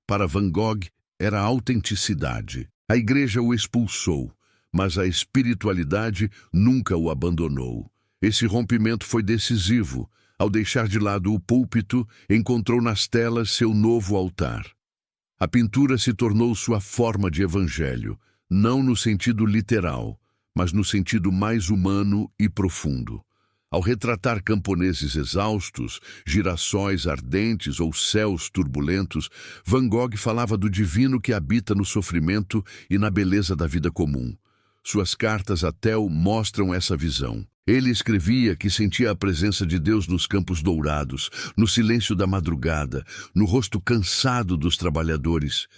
Para Van Gogh, era autenticidade. A igreja o expulsou, mas a espiritualidade nunca o abandonou. Esse rompimento foi decisivo. Ao deixar de lado o púlpito, encontrou nas telas seu novo altar. A pintura se tornou sua forma de evangelho, não no sentido literal, mas no sentido mais humano e profundo. Ao retratar camponeses exaustos, girassóis ardentes ou céus turbulentos, Van Gogh falava do divino que habita no sofrimento e na beleza da vida comum. Suas cartas a Theo mostram essa visão. Ele escrevia que sentia a presença de Deus nos campos dourados, no silêncio da madrugada, no rosto cansado dos trabalhadores.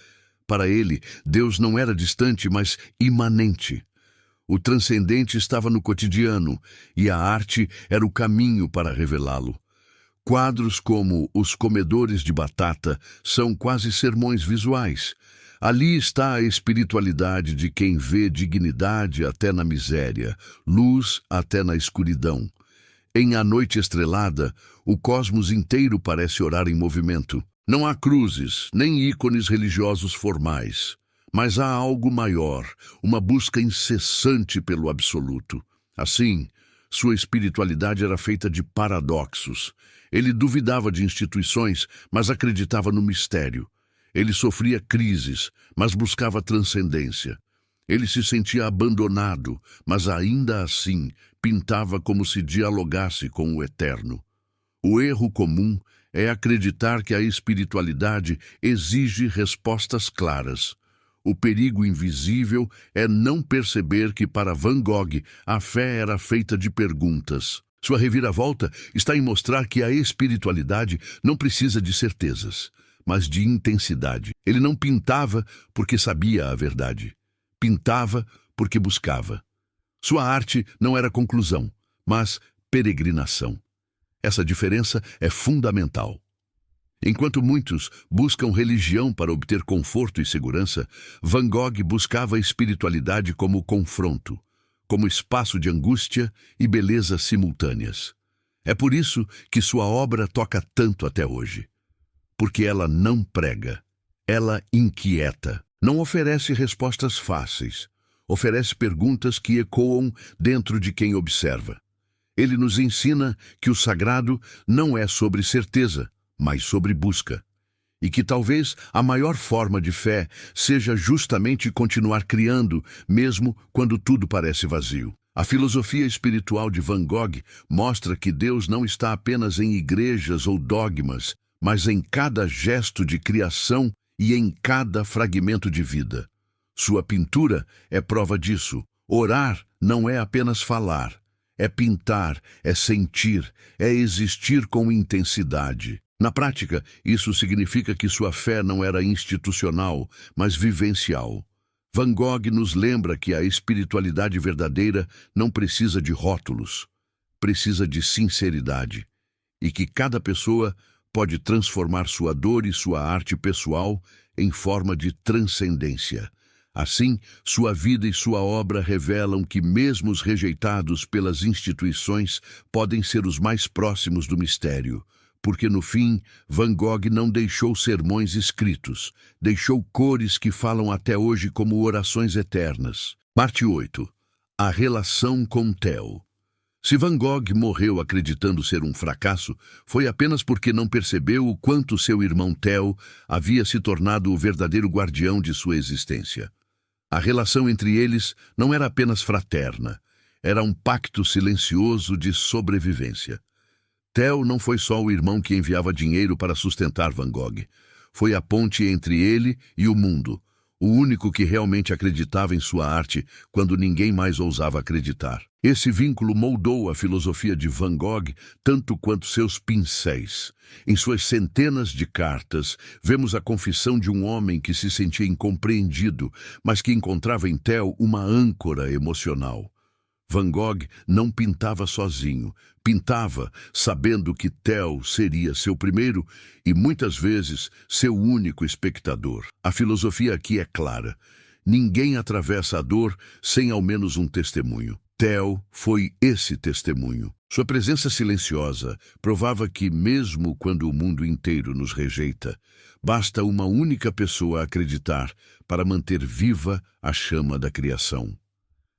Para ele, Deus não era distante, mas imanente. O transcendente estava no cotidiano, e a arte era o caminho para revelá-lo. Quadros como Os Comedores de Batata são quase sermões visuais. Ali está a espiritualidade de quem vê dignidade até na miséria, luz até na escuridão. Em A Noite Estrelada, o cosmos inteiro parece orar em movimento. Não há cruzes, nem ícones religiosos formais, mas há algo maior, uma busca incessante pelo absoluto. Assim, sua espiritualidade era feita de paradoxos. Ele duvidava de instituições, mas acreditava no mistério. Ele sofria crises, mas buscava transcendência. Ele se sentia abandonado, mas ainda assim pintava como se dialogasse com o eterno. O erro comum é acreditar que a espiritualidade exige respostas claras. O perigo invisível é não perceber que para Van Gogh a fé era feita de perguntas. Sua reviravolta está em mostrar que a espiritualidade não precisa de certezas, mas de intensidade. Ele não pintava porque sabia a verdade. Pintava porque buscava. Sua arte não era conclusão, mas peregrinação. Essa diferença é fundamental. Enquanto muitos buscam religião para obter conforto e segurança, Van Gogh buscava a espiritualidade como confronto, como espaço de angústia e beleza simultâneas. É por isso que sua obra toca tanto até hoje. Porque ela não prega, ela inquieta. Não oferece respostas fáceis, oferece perguntas que ecoam dentro de quem observa. Ele nos ensina que o sagrado não é sobre certeza, mas sobre busca. E que talvez a maior forma de fé seja justamente continuar criando, mesmo quando tudo parece vazio. A filosofia espiritual de Van Gogh mostra que Deus não está apenas em igrejas ou dogmas, mas em cada gesto de criação e em cada fragmento de vida. Sua pintura é prova disso. Orar não é apenas falar, é pintar, é sentir, é existir com intensidade. Na prática, isso significa que sua fé não era institucional, mas vivencial. Van Gogh nos lembra que a espiritualidade verdadeira não precisa de rótulos, precisa de sinceridade, e que cada pessoa pode transformar sua dor e sua arte pessoal em forma de transcendência. Assim, sua vida e sua obra revelam que mesmo os rejeitados pelas instituições podem ser os mais próximos do mistério, porque no fim, Van Gogh não deixou sermões escritos, deixou cores que falam até hoje como orações eternas. Parte 8. A relação com Theo. Se Van Gogh morreu acreditando ser um fracasso, foi apenas porque não percebeu o quanto seu irmão Theo havia se tornado o verdadeiro guardião de sua existência. A relação entre eles não era apenas fraterna, era um pacto silencioso de sobrevivência. Theo não foi só o irmão que enviava dinheiro para sustentar Van Gogh. Foi a ponte entre ele e o mundo, o único que realmente acreditava em sua arte quando ninguém mais ousava acreditar. Esse vínculo moldou a filosofia de Van Gogh tanto quanto seus pincéis. Em suas centenas de cartas, vemos a confissão de um homem que se sentia incompreendido, mas que encontrava em Theo uma âncora emocional. Van Gogh não pintava sozinho, pintava sabendo que Theo seria seu primeiro e, muitas vezes, seu único espectador. A filosofia aqui é clara. Ninguém atravessa a dor sem ao menos um testemunho. Theo foi esse testemunho. Sua presença silenciosa provava que, mesmo quando o mundo inteiro nos rejeita, basta uma única pessoa acreditar para manter viva a chama da criação.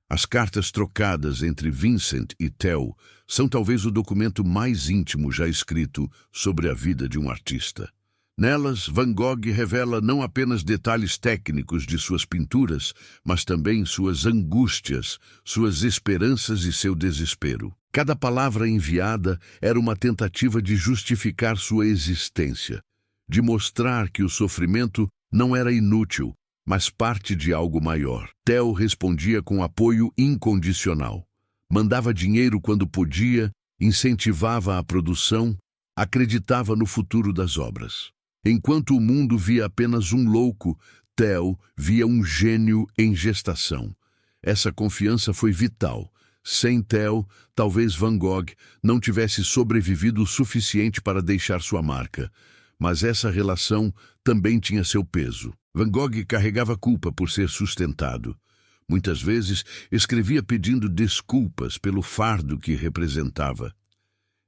As cartas trocadas entre Vincent e Theo são talvez o documento mais íntimo já escrito sobre a vida de um artista. Nelas, Van Gogh revela não apenas detalhes técnicos de suas pinturas, mas também suas angústias, suas esperanças e seu desespero. Cada palavra enviada era uma tentativa de justificar sua existência, de mostrar que o sofrimento não era inútil, mas parte de algo maior. Theo respondia com apoio incondicional. mandava dinheiro quando podia, incentivava a produção, acreditava no futuro das obras. Enquanto o mundo via apenas um louco, Theo via um gênio em gestação. Essa confiança foi vital. Sem Theo, talvez Van Gogh não tivesse sobrevivido o suficiente para deixar sua marca. Mas essa relação também tinha seu peso. Van Gogh carregava culpa por ser sustentado. Muitas vezes escrevia pedindo desculpas pelo fardo que representava.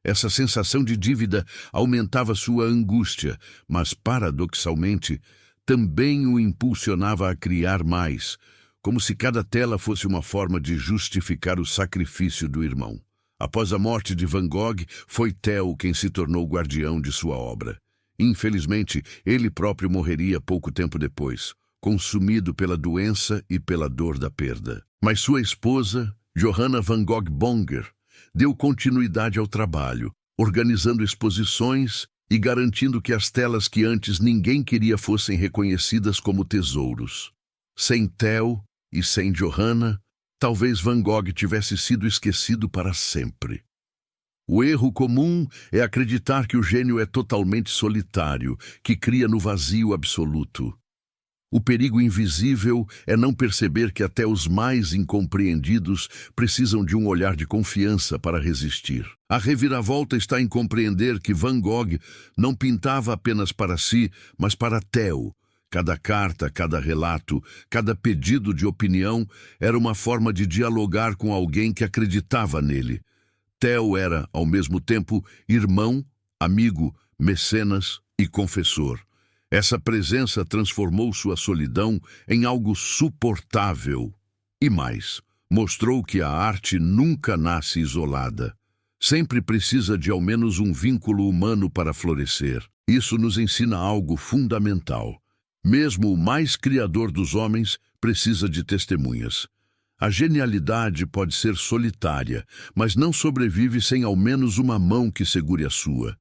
Essa sensação de dívida aumentava sua angústia, mas, paradoxalmente, também o impulsionava a criar mais, como se cada tela fosse uma forma de justificar o sacrifício do irmão. Após a morte de Van Gogh, foi Theo quem se tornou o guardião de sua obra. Infelizmente, ele próprio morreria pouco tempo depois, consumido pela doença e pela dor da perda. Mas sua esposa, Johanna van Gogh Bonger, deu continuidade ao trabalho, organizando exposições e garantindo que as telas que antes ninguém queria fossem reconhecidas como tesouros. Sem Theo e sem Johanna, talvez Van Gogh tivesse sido esquecido para sempre. O erro comum é acreditar que o gênio é totalmente solitário, que cria no vazio absoluto. O perigo invisível é não perceber que até os mais incompreendidos precisam de um olhar de confiança para resistir. A reviravolta está em compreender que Van Gogh não pintava apenas para si, mas para Theo. Cada carta, cada relato, cada pedido de opinião era uma forma de dialogar com alguém que acreditava nele. Theo era, ao mesmo tempo, irmão, amigo, mecenas e confessor. Essa presença transformou sua solidão em algo suportável. E mais, mostrou que a arte nunca nasce isolada. Sempre precisa de ao menos um vínculo humano para florescer. Isso nos ensina algo fundamental. Mesmo o mais criador dos homens precisa de testemunhas. A genialidade pode ser solitária, mas não sobrevive sem ao menos uma mão que segure a sua.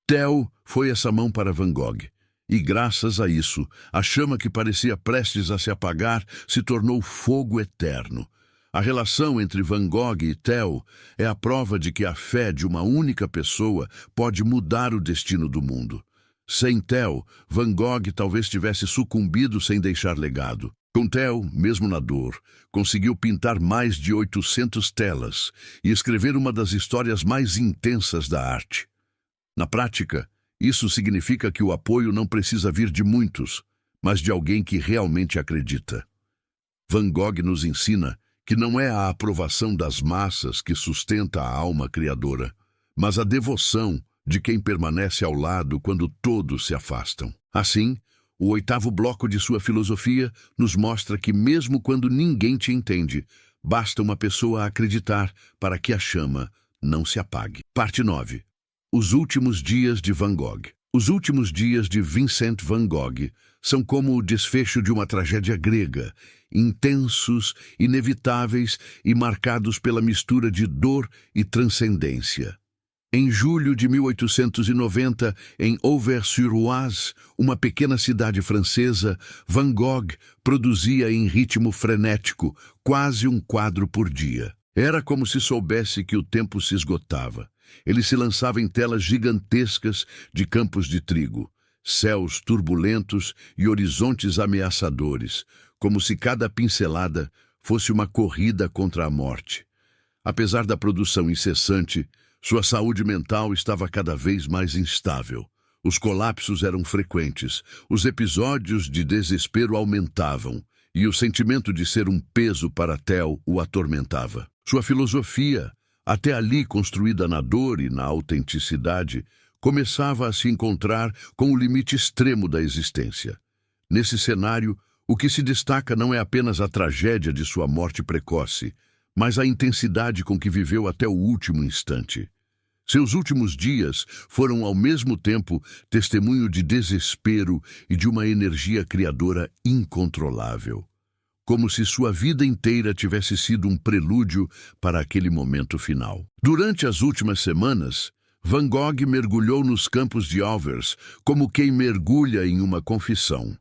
Theo foi essa mão para Van Gogh. E graças a isso, a chama que parecia prestes a se apagar se tornou fogo eterno. A relação entre Van Gogh e Theo é a prova de que a fé de uma única pessoa pode mudar o destino do mundo. Sem Theo, Van Gogh talvez tivesse sucumbido sem deixar legado. Com Theo, mesmo na dor, conseguiu pintar mais de 800 telas e escrever uma das histórias mais intensas da arte. Na prática, isso significa que o apoio não precisa vir de muitos, mas de alguém que realmente acredita. Van Gogh nos ensina que não é a aprovação das massas que sustenta a alma criadora, mas a devoção de quem permanece ao lado quando todos se afastam. Assim, o 8º bloco de sua filosofia nos mostra que mesmo quando ninguém te entende, basta uma pessoa acreditar para que a chama não se apague. Parte 9. Os últimos dias de Van Gogh. Os últimos dias de Vincent van Gogh são como o desfecho de uma tragédia grega, intensos, inevitáveis e marcados pela mistura de dor e transcendência. Em julho de 1890, em Auvers-sur-Oise, uma pequena cidade francesa, Van Gogh produzia em ritmo frenético, quase um quadro por dia. Era como se soubesse que o tempo se esgotava. Ele se lançava em telas gigantescas de campos de trigo, céus turbulentos e horizontes ameaçadores, como se cada pincelada fosse uma corrida contra a morte. Apesar da produção incessante, sua saúde mental estava cada vez mais instável. Os colapsos eram frequentes, os episódios de desespero aumentavam, e o sentimento de ser um peso para Theo o atormentava. Sua filosofia, até ali construída na dor e na autenticidade, começava a se encontrar com o limite extremo da existência. Nesse cenário, o que se destaca não é apenas a tragédia de sua morte precoce, mas a intensidade com que viveu até o último instante. Seus últimos dias foram ao mesmo tempo testemunho de desespero e de uma energia criadora incontrolável, como se sua vida inteira tivesse sido um prelúdio para aquele momento final. Durante as últimas semanas, Van Gogh mergulhou nos campos de Auvers como quem mergulha em uma confissão.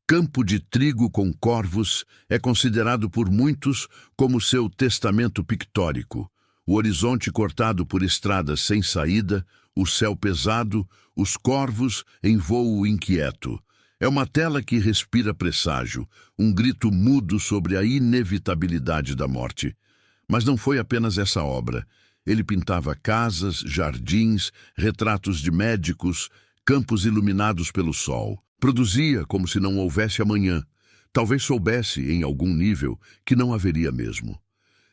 Campo de Trigo com Corvos é considerado por muitos como seu testamento pictórico. O horizonte cortado por estradas sem saída, o céu pesado, os corvos em voo inquieto. É uma tela que respira presságio, um grito mudo sobre a inevitabilidade da morte. Mas não foi apenas essa obra. Ele pintava casas, jardins, retratos de médicos, campos iluminados pelo sol. Produzia como se não houvesse amanhã. Talvez soubesse, em algum nível, que não haveria mesmo.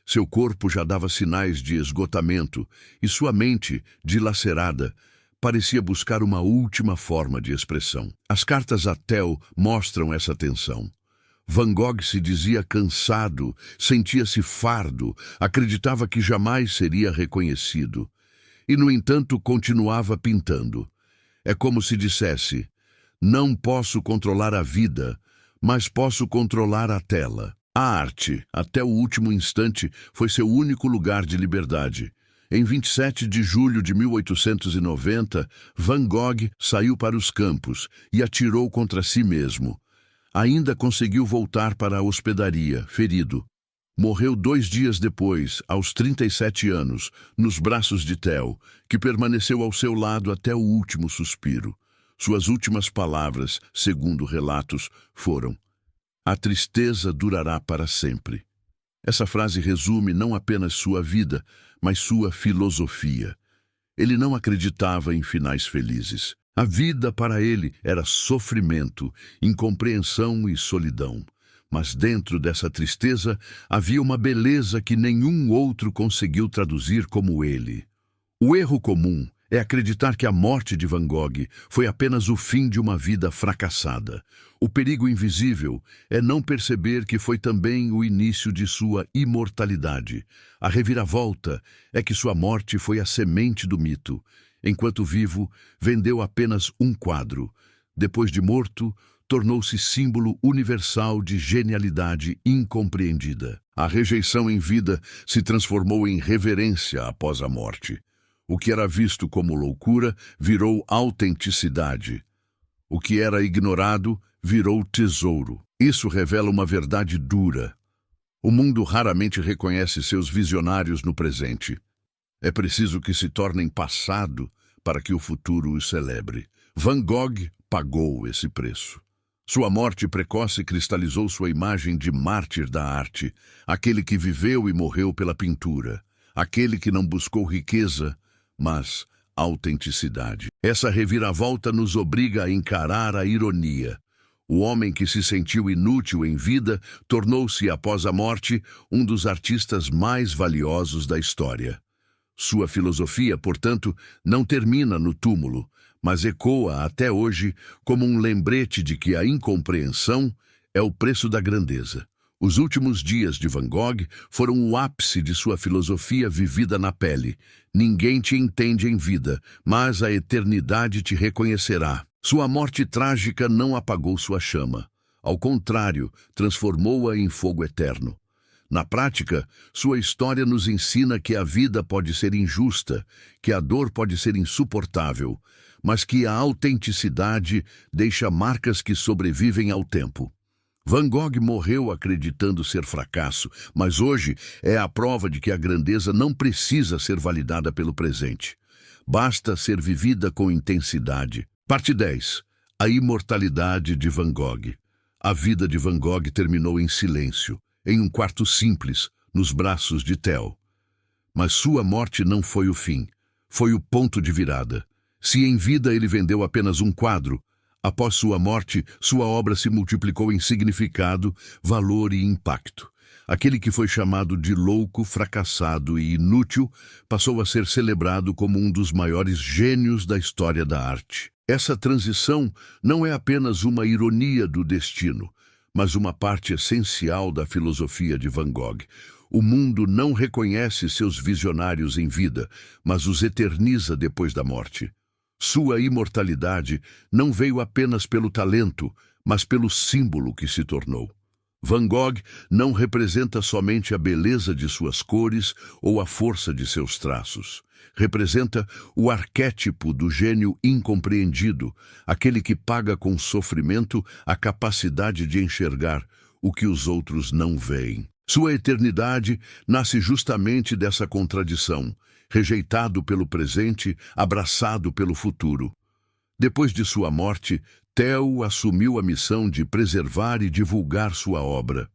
Seu corpo já dava sinais de esgotamento e sua mente, dilacerada, parecia buscar uma última forma de expressão. As cartas a Theo mostram essa tensão. Van Gogh se dizia cansado, sentia-se fardo, acreditava que jamais seria reconhecido. E, no entanto, continuava pintando. É como se dissesse: não posso controlar a vida, mas posso controlar a tela. A arte, até o último instante, foi seu único lugar de liberdade. Em 27 de julho de 1890, Van Gogh saiu para os campos e atirou contra si mesmo. Ainda conseguiu voltar para a hospedaria, ferido. Morreu 2 dias depois, aos 37 anos, nos braços de Theo, que permaneceu ao seu lado até o último suspiro. Suas últimas palavras, segundo relatos, foram: "A tristeza durará para sempre." Essa frase resume não apenas sua vida, mas sua filosofia. Ele não acreditava em finais felizes. A vida para ele era sofrimento, incompreensão e solidão. Mas dentro dessa tristeza havia uma beleza que nenhum outro conseguiu traduzir como ele. O erro comum é acreditar que a morte de Van Gogh foi apenas o fim de uma vida fracassada. O perigo invisível é não perceber que foi também o início de sua imortalidade. A reviravolta é que sua morte foi a semente do mito. Enquanto vivo, vendeu apenas um quadro. Depois de morto, tornou-se símbolo universal de genialidade incompreendida. A rejeição em vida se transformou em reverência após a morte. O que era visto como loucura virou autenticidade. O que era ignorado virou tesouro. Isso revela uma verdade dura. O mundo raramente reconhece seus visionários no presente. É preciso que se tornem passado para que o futuro os celebre. Van Gogh pagou esse preço. Sua morte precoce cristalizou sua imagem de mártir da arte, aquele que viveu e morreu pela pintura, aquele que não buscou riqueza, mas autenticidade. Essa reviravolta nos obriga a encarar a ironia. O homem que se sentiu inútil em vida tornou-se, após a morte, um dos artistas mais valiosos da história. Sua filosofia, portanto, não termina no túmulo, mas ecoa até hoje como um lembrete de que a incompreensão é o preço da grandeza. Os últimos dias de Van Gogh foram o ápice de sua filosofia vivida na pele. Ninguém te entende em vida, mas a eternidade te reconhecerá. Sua morte trágica não apagou sua chama. Ao contrário, transformou-a em fogo eterno. Na prática, sua história nos ensina que a vida pode ser injusta, que a dor pode ser insuportável, mas que a autenticidade deixa marcas que sobrevivem ao tempo. Van Gogh morreu acreditando ser fracasso, mas hoje é a prova de que a grandeza não precisa ser validada pelo presente. Basta ser vivida com intensidade. Parte 10. A imortalidade de Van Gogh. A vida de Van Gogh terminou em silêncio, em um quarto simples, nos braços de Theo. Mas sua morte não foi o fim, foi o ponto de virada. Se em vida ele vendeu apenas um quadro, após sua morte, sua obra se multiplicou em significado, valor e impacto. Aquele que foi chamado de louco, fracassado e inútil passou a ser celebrado como um dos maiores gênios da história da arte. Essa transição não é apenas uma ironia do destino, mas uma parte essencial da filosofia de Van Gogh. O mundo não reconhece seus visionários em vida, mas os eterniza depois da morte. Sua imortalidade não veio apenas pelo talento, mas pelo símbolo que se tornou. Van Gogh não representa somente a beleza de suas cores ou a força de seus traços. Representa o arquétipo do gênio incompreendido, aquele que paga com sofrimento a capacidade de enxergar o que os outros não veem. Sua eternidade nasce justamente dessa contradição, rejeitado pelo presente, abraçado pelo futuro. Depois de sua morte, Theo assumiu a missão de preservar e divulgar sua obra.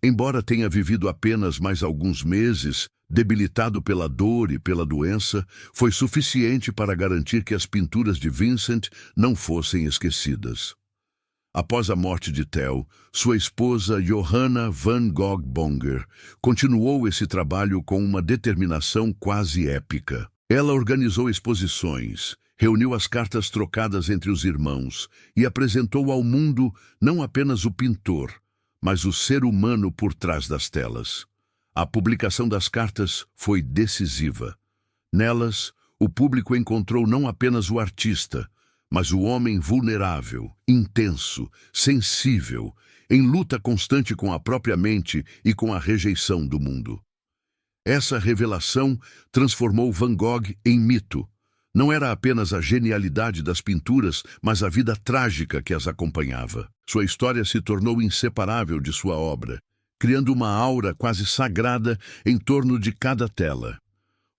Embora tenha vivido apenas mais alguns meses, debilitado pela dor e pela doença, foi suficiente para garantir que as pinturas de Vincent não fossem esquecidas. Após a morte de Theo, sua esposa Johanna van Gogh Bonger continuou esse trabalho com uma determinação quase épica. Ela organizou exposições, reuniu as cartas trocadas entre os irmãos e apresentou ao mundo não apenas o pintor, mas o ser humano por trás das telas. A publicação das cartas foi decisiva. Nelas, o público encontrou não apenas o artista, mas o homem vulnerável, intenso, sensível, em luta constante com a própria mente e com a rejeição do mundo. Essa revelação transformou Van Gogh em mito. Não era apenas a genialidade das pinturas, mas a vida trágica que as acompanhava. Sua história se tornou inseparável de sua obra, criando uma aura quase sagrada em torno de cada tela.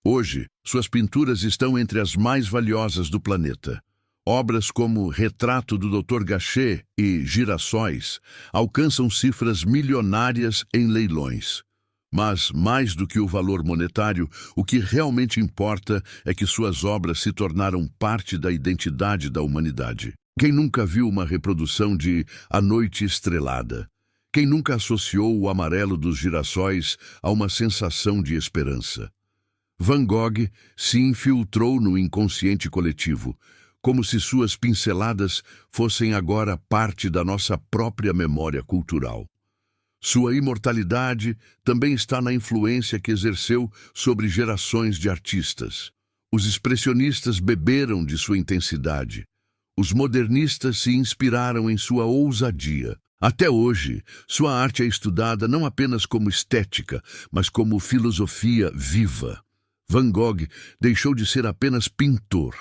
Hoje, suas pinturas estão entre as mais valiosas do planeta. Obras como Retrato do Dr. Gachet e Girassóis alcançam cifras milionárias em leilões. Mas, mais do que o valor monetário, o que realmente importa é que suas obras se tornaram parte da identidade da humanidade. Quem nunca viu uma reprodução de A Noite Estrelada? Quem nunca associou o amarelo dos girassóis a uma sensação de esperança? Van Gogh se infiltrou no inconsciente coletivo, como se suas pinceladas fossem agora parte da nossa própria memória cultural. Sua imortalidade também está na influência que exerceu sobre gerações de artistas. Os expressionistas beberam de sua intensidade. Os modernistas se inspiraram em sua ousadia. Até hoje, sua arte é estudada não apenas como estética, mas como filosofia viva. Van Gogh deixou de ser apenas pintor.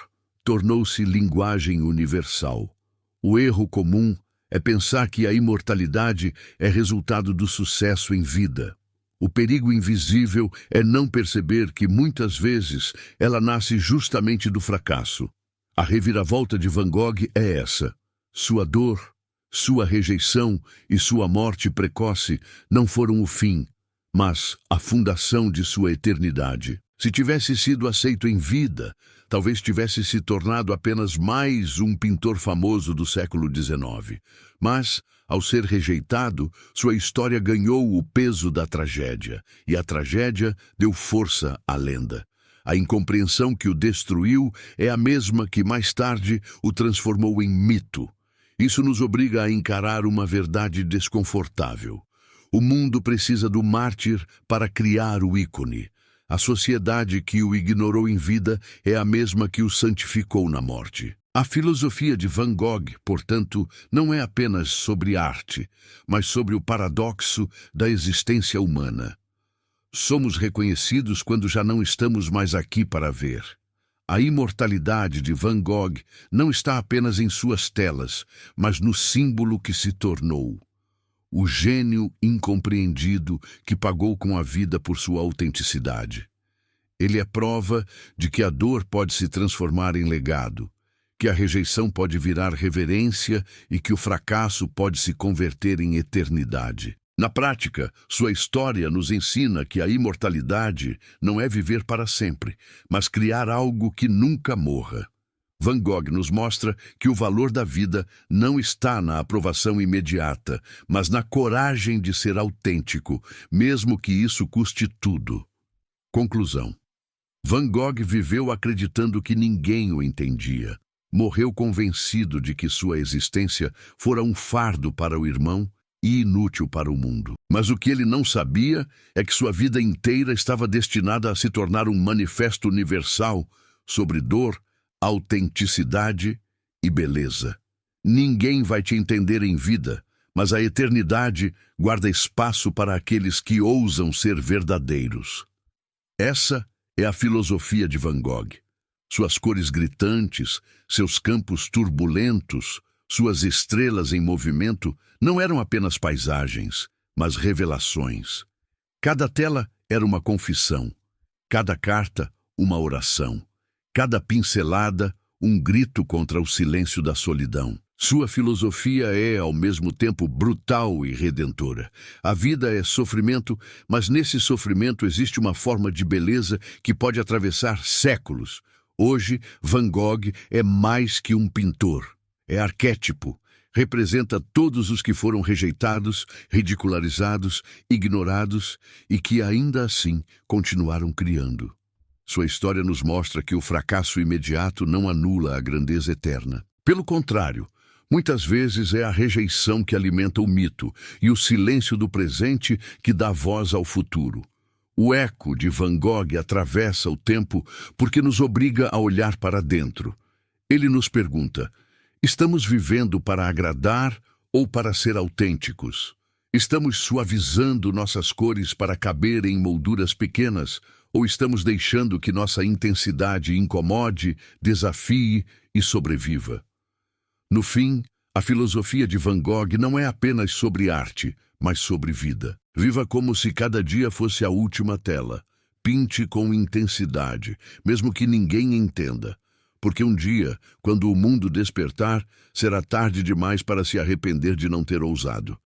Tornou-se linguagem universal. O erro comum é pensar que a imortalidade é resultado do sucesso em vida. O perigo invisível é não perceber que, muitas vezes, ela nasce justamente do fracasso. A reviravolta de Van Gogh é essa. Sua dor, sua rejeição e sua morte precoce não foram o fim, mas a fundação de sua eternidade. Se tivesse sido aceito em vida, talvez tivesse se tornado apenas mais um pintor famoso do século XIX. Mas, ao ser rejeitado, sua história ganhou o peso da tragédia, e a tragédia deu força à lenda. A incompreensão que o destruiu é a mesma que mais tarde o transformou em mito. Isso nos obriga a encarar uma verdade desconfortável. O mundo precisa do mártir para criar o ícone. A sociedade que o ignorou em vida é a mesma que o santificou na morte. A filosofia de Van Gogh, portanto, não é apenas sobre arte, mas sobre o paradoxo da existência humana. Somos reconhecidos quando já não estamos mais aqui para ver. A imortalidade de Van Gogh não está apenas em suas telas, mas no símbolo que se tornou. O gênio incompreendido que pagou com a vida por sua autenticidade. Ele é prova de que a dor pode se transformar em legado, que a rejeição pode virar reverência e que o fracasso pode se converter em eternidade. Na prática, sua história nos ensina que a imortalidade não é viver para sempre, mas criar algo que nunca morra. Van Gogh nos mostra que o valor da vida não está na aprovação imediata, mas na coragem de ser autêntico, mesmo que isso custe tudo. Conclusão. Van Gogh viveu acreditando que ninguém o entendia. Morreu convencido de que sua existência fora um fardo para o irmão e inútil para o mundo. Mas o que ele não sabia é que sua vida inteira estava destinada a se tornar um manifesto universal sobre dor, autenticidade e beleza. Ninguém vai te entender em vida, mas a eternidade guarda espaço para aqueles que ousam ser verdadeiros. Essa é a filosofia de Van Gogh. Suas cores gritantes, seus campos turbulentos, suas estrelas em movimento não eram apenas paisagens, mas revelações. Cada tela era uma confissão, cada carta uma oração, cada pincelada um grito contra o silêncio da solidão. Sua filosofia é, ao mesmo tempo, brutal e redentora. A vida é sofrimento, mas nesse sofrimento existe uma forma de beleza que pode atravessar séculos. Hoje, Van Gogh é mais que um pintor. É arquétipo. Representa todos os que foram rejeitados, ridicularizados, ignorados e que, ainda assim, continuaram criando. Sua história nos mostra que o fracasso imediato não anula a grandeza eterna. Pelo contrário, muitas vezes é a rejeição que alimenta o mito e o silêncio do presente que dá voz ao futuro. O eco de Van Gogh atravessa o tempo porque nos obriga a olhar para dentro. Ele nos pergunta: estamos vivendo para agradar ou para ser autênticos? Estamos suavizando nossas cores para caber em molduras pequenas ou estamos deixando que nossa intensidade incomode, desafie e sobreviva? No fim, a filosofia de Van Gogh não é apenas sobre arte, mas sobre vida. Viva como se cada dia fosse a última tela. Pinte com intensidade, mesmo que ninguém entenda. Porque um dia, quando o mundo despertar, será tarde demais para se arrepender de não ter ousado.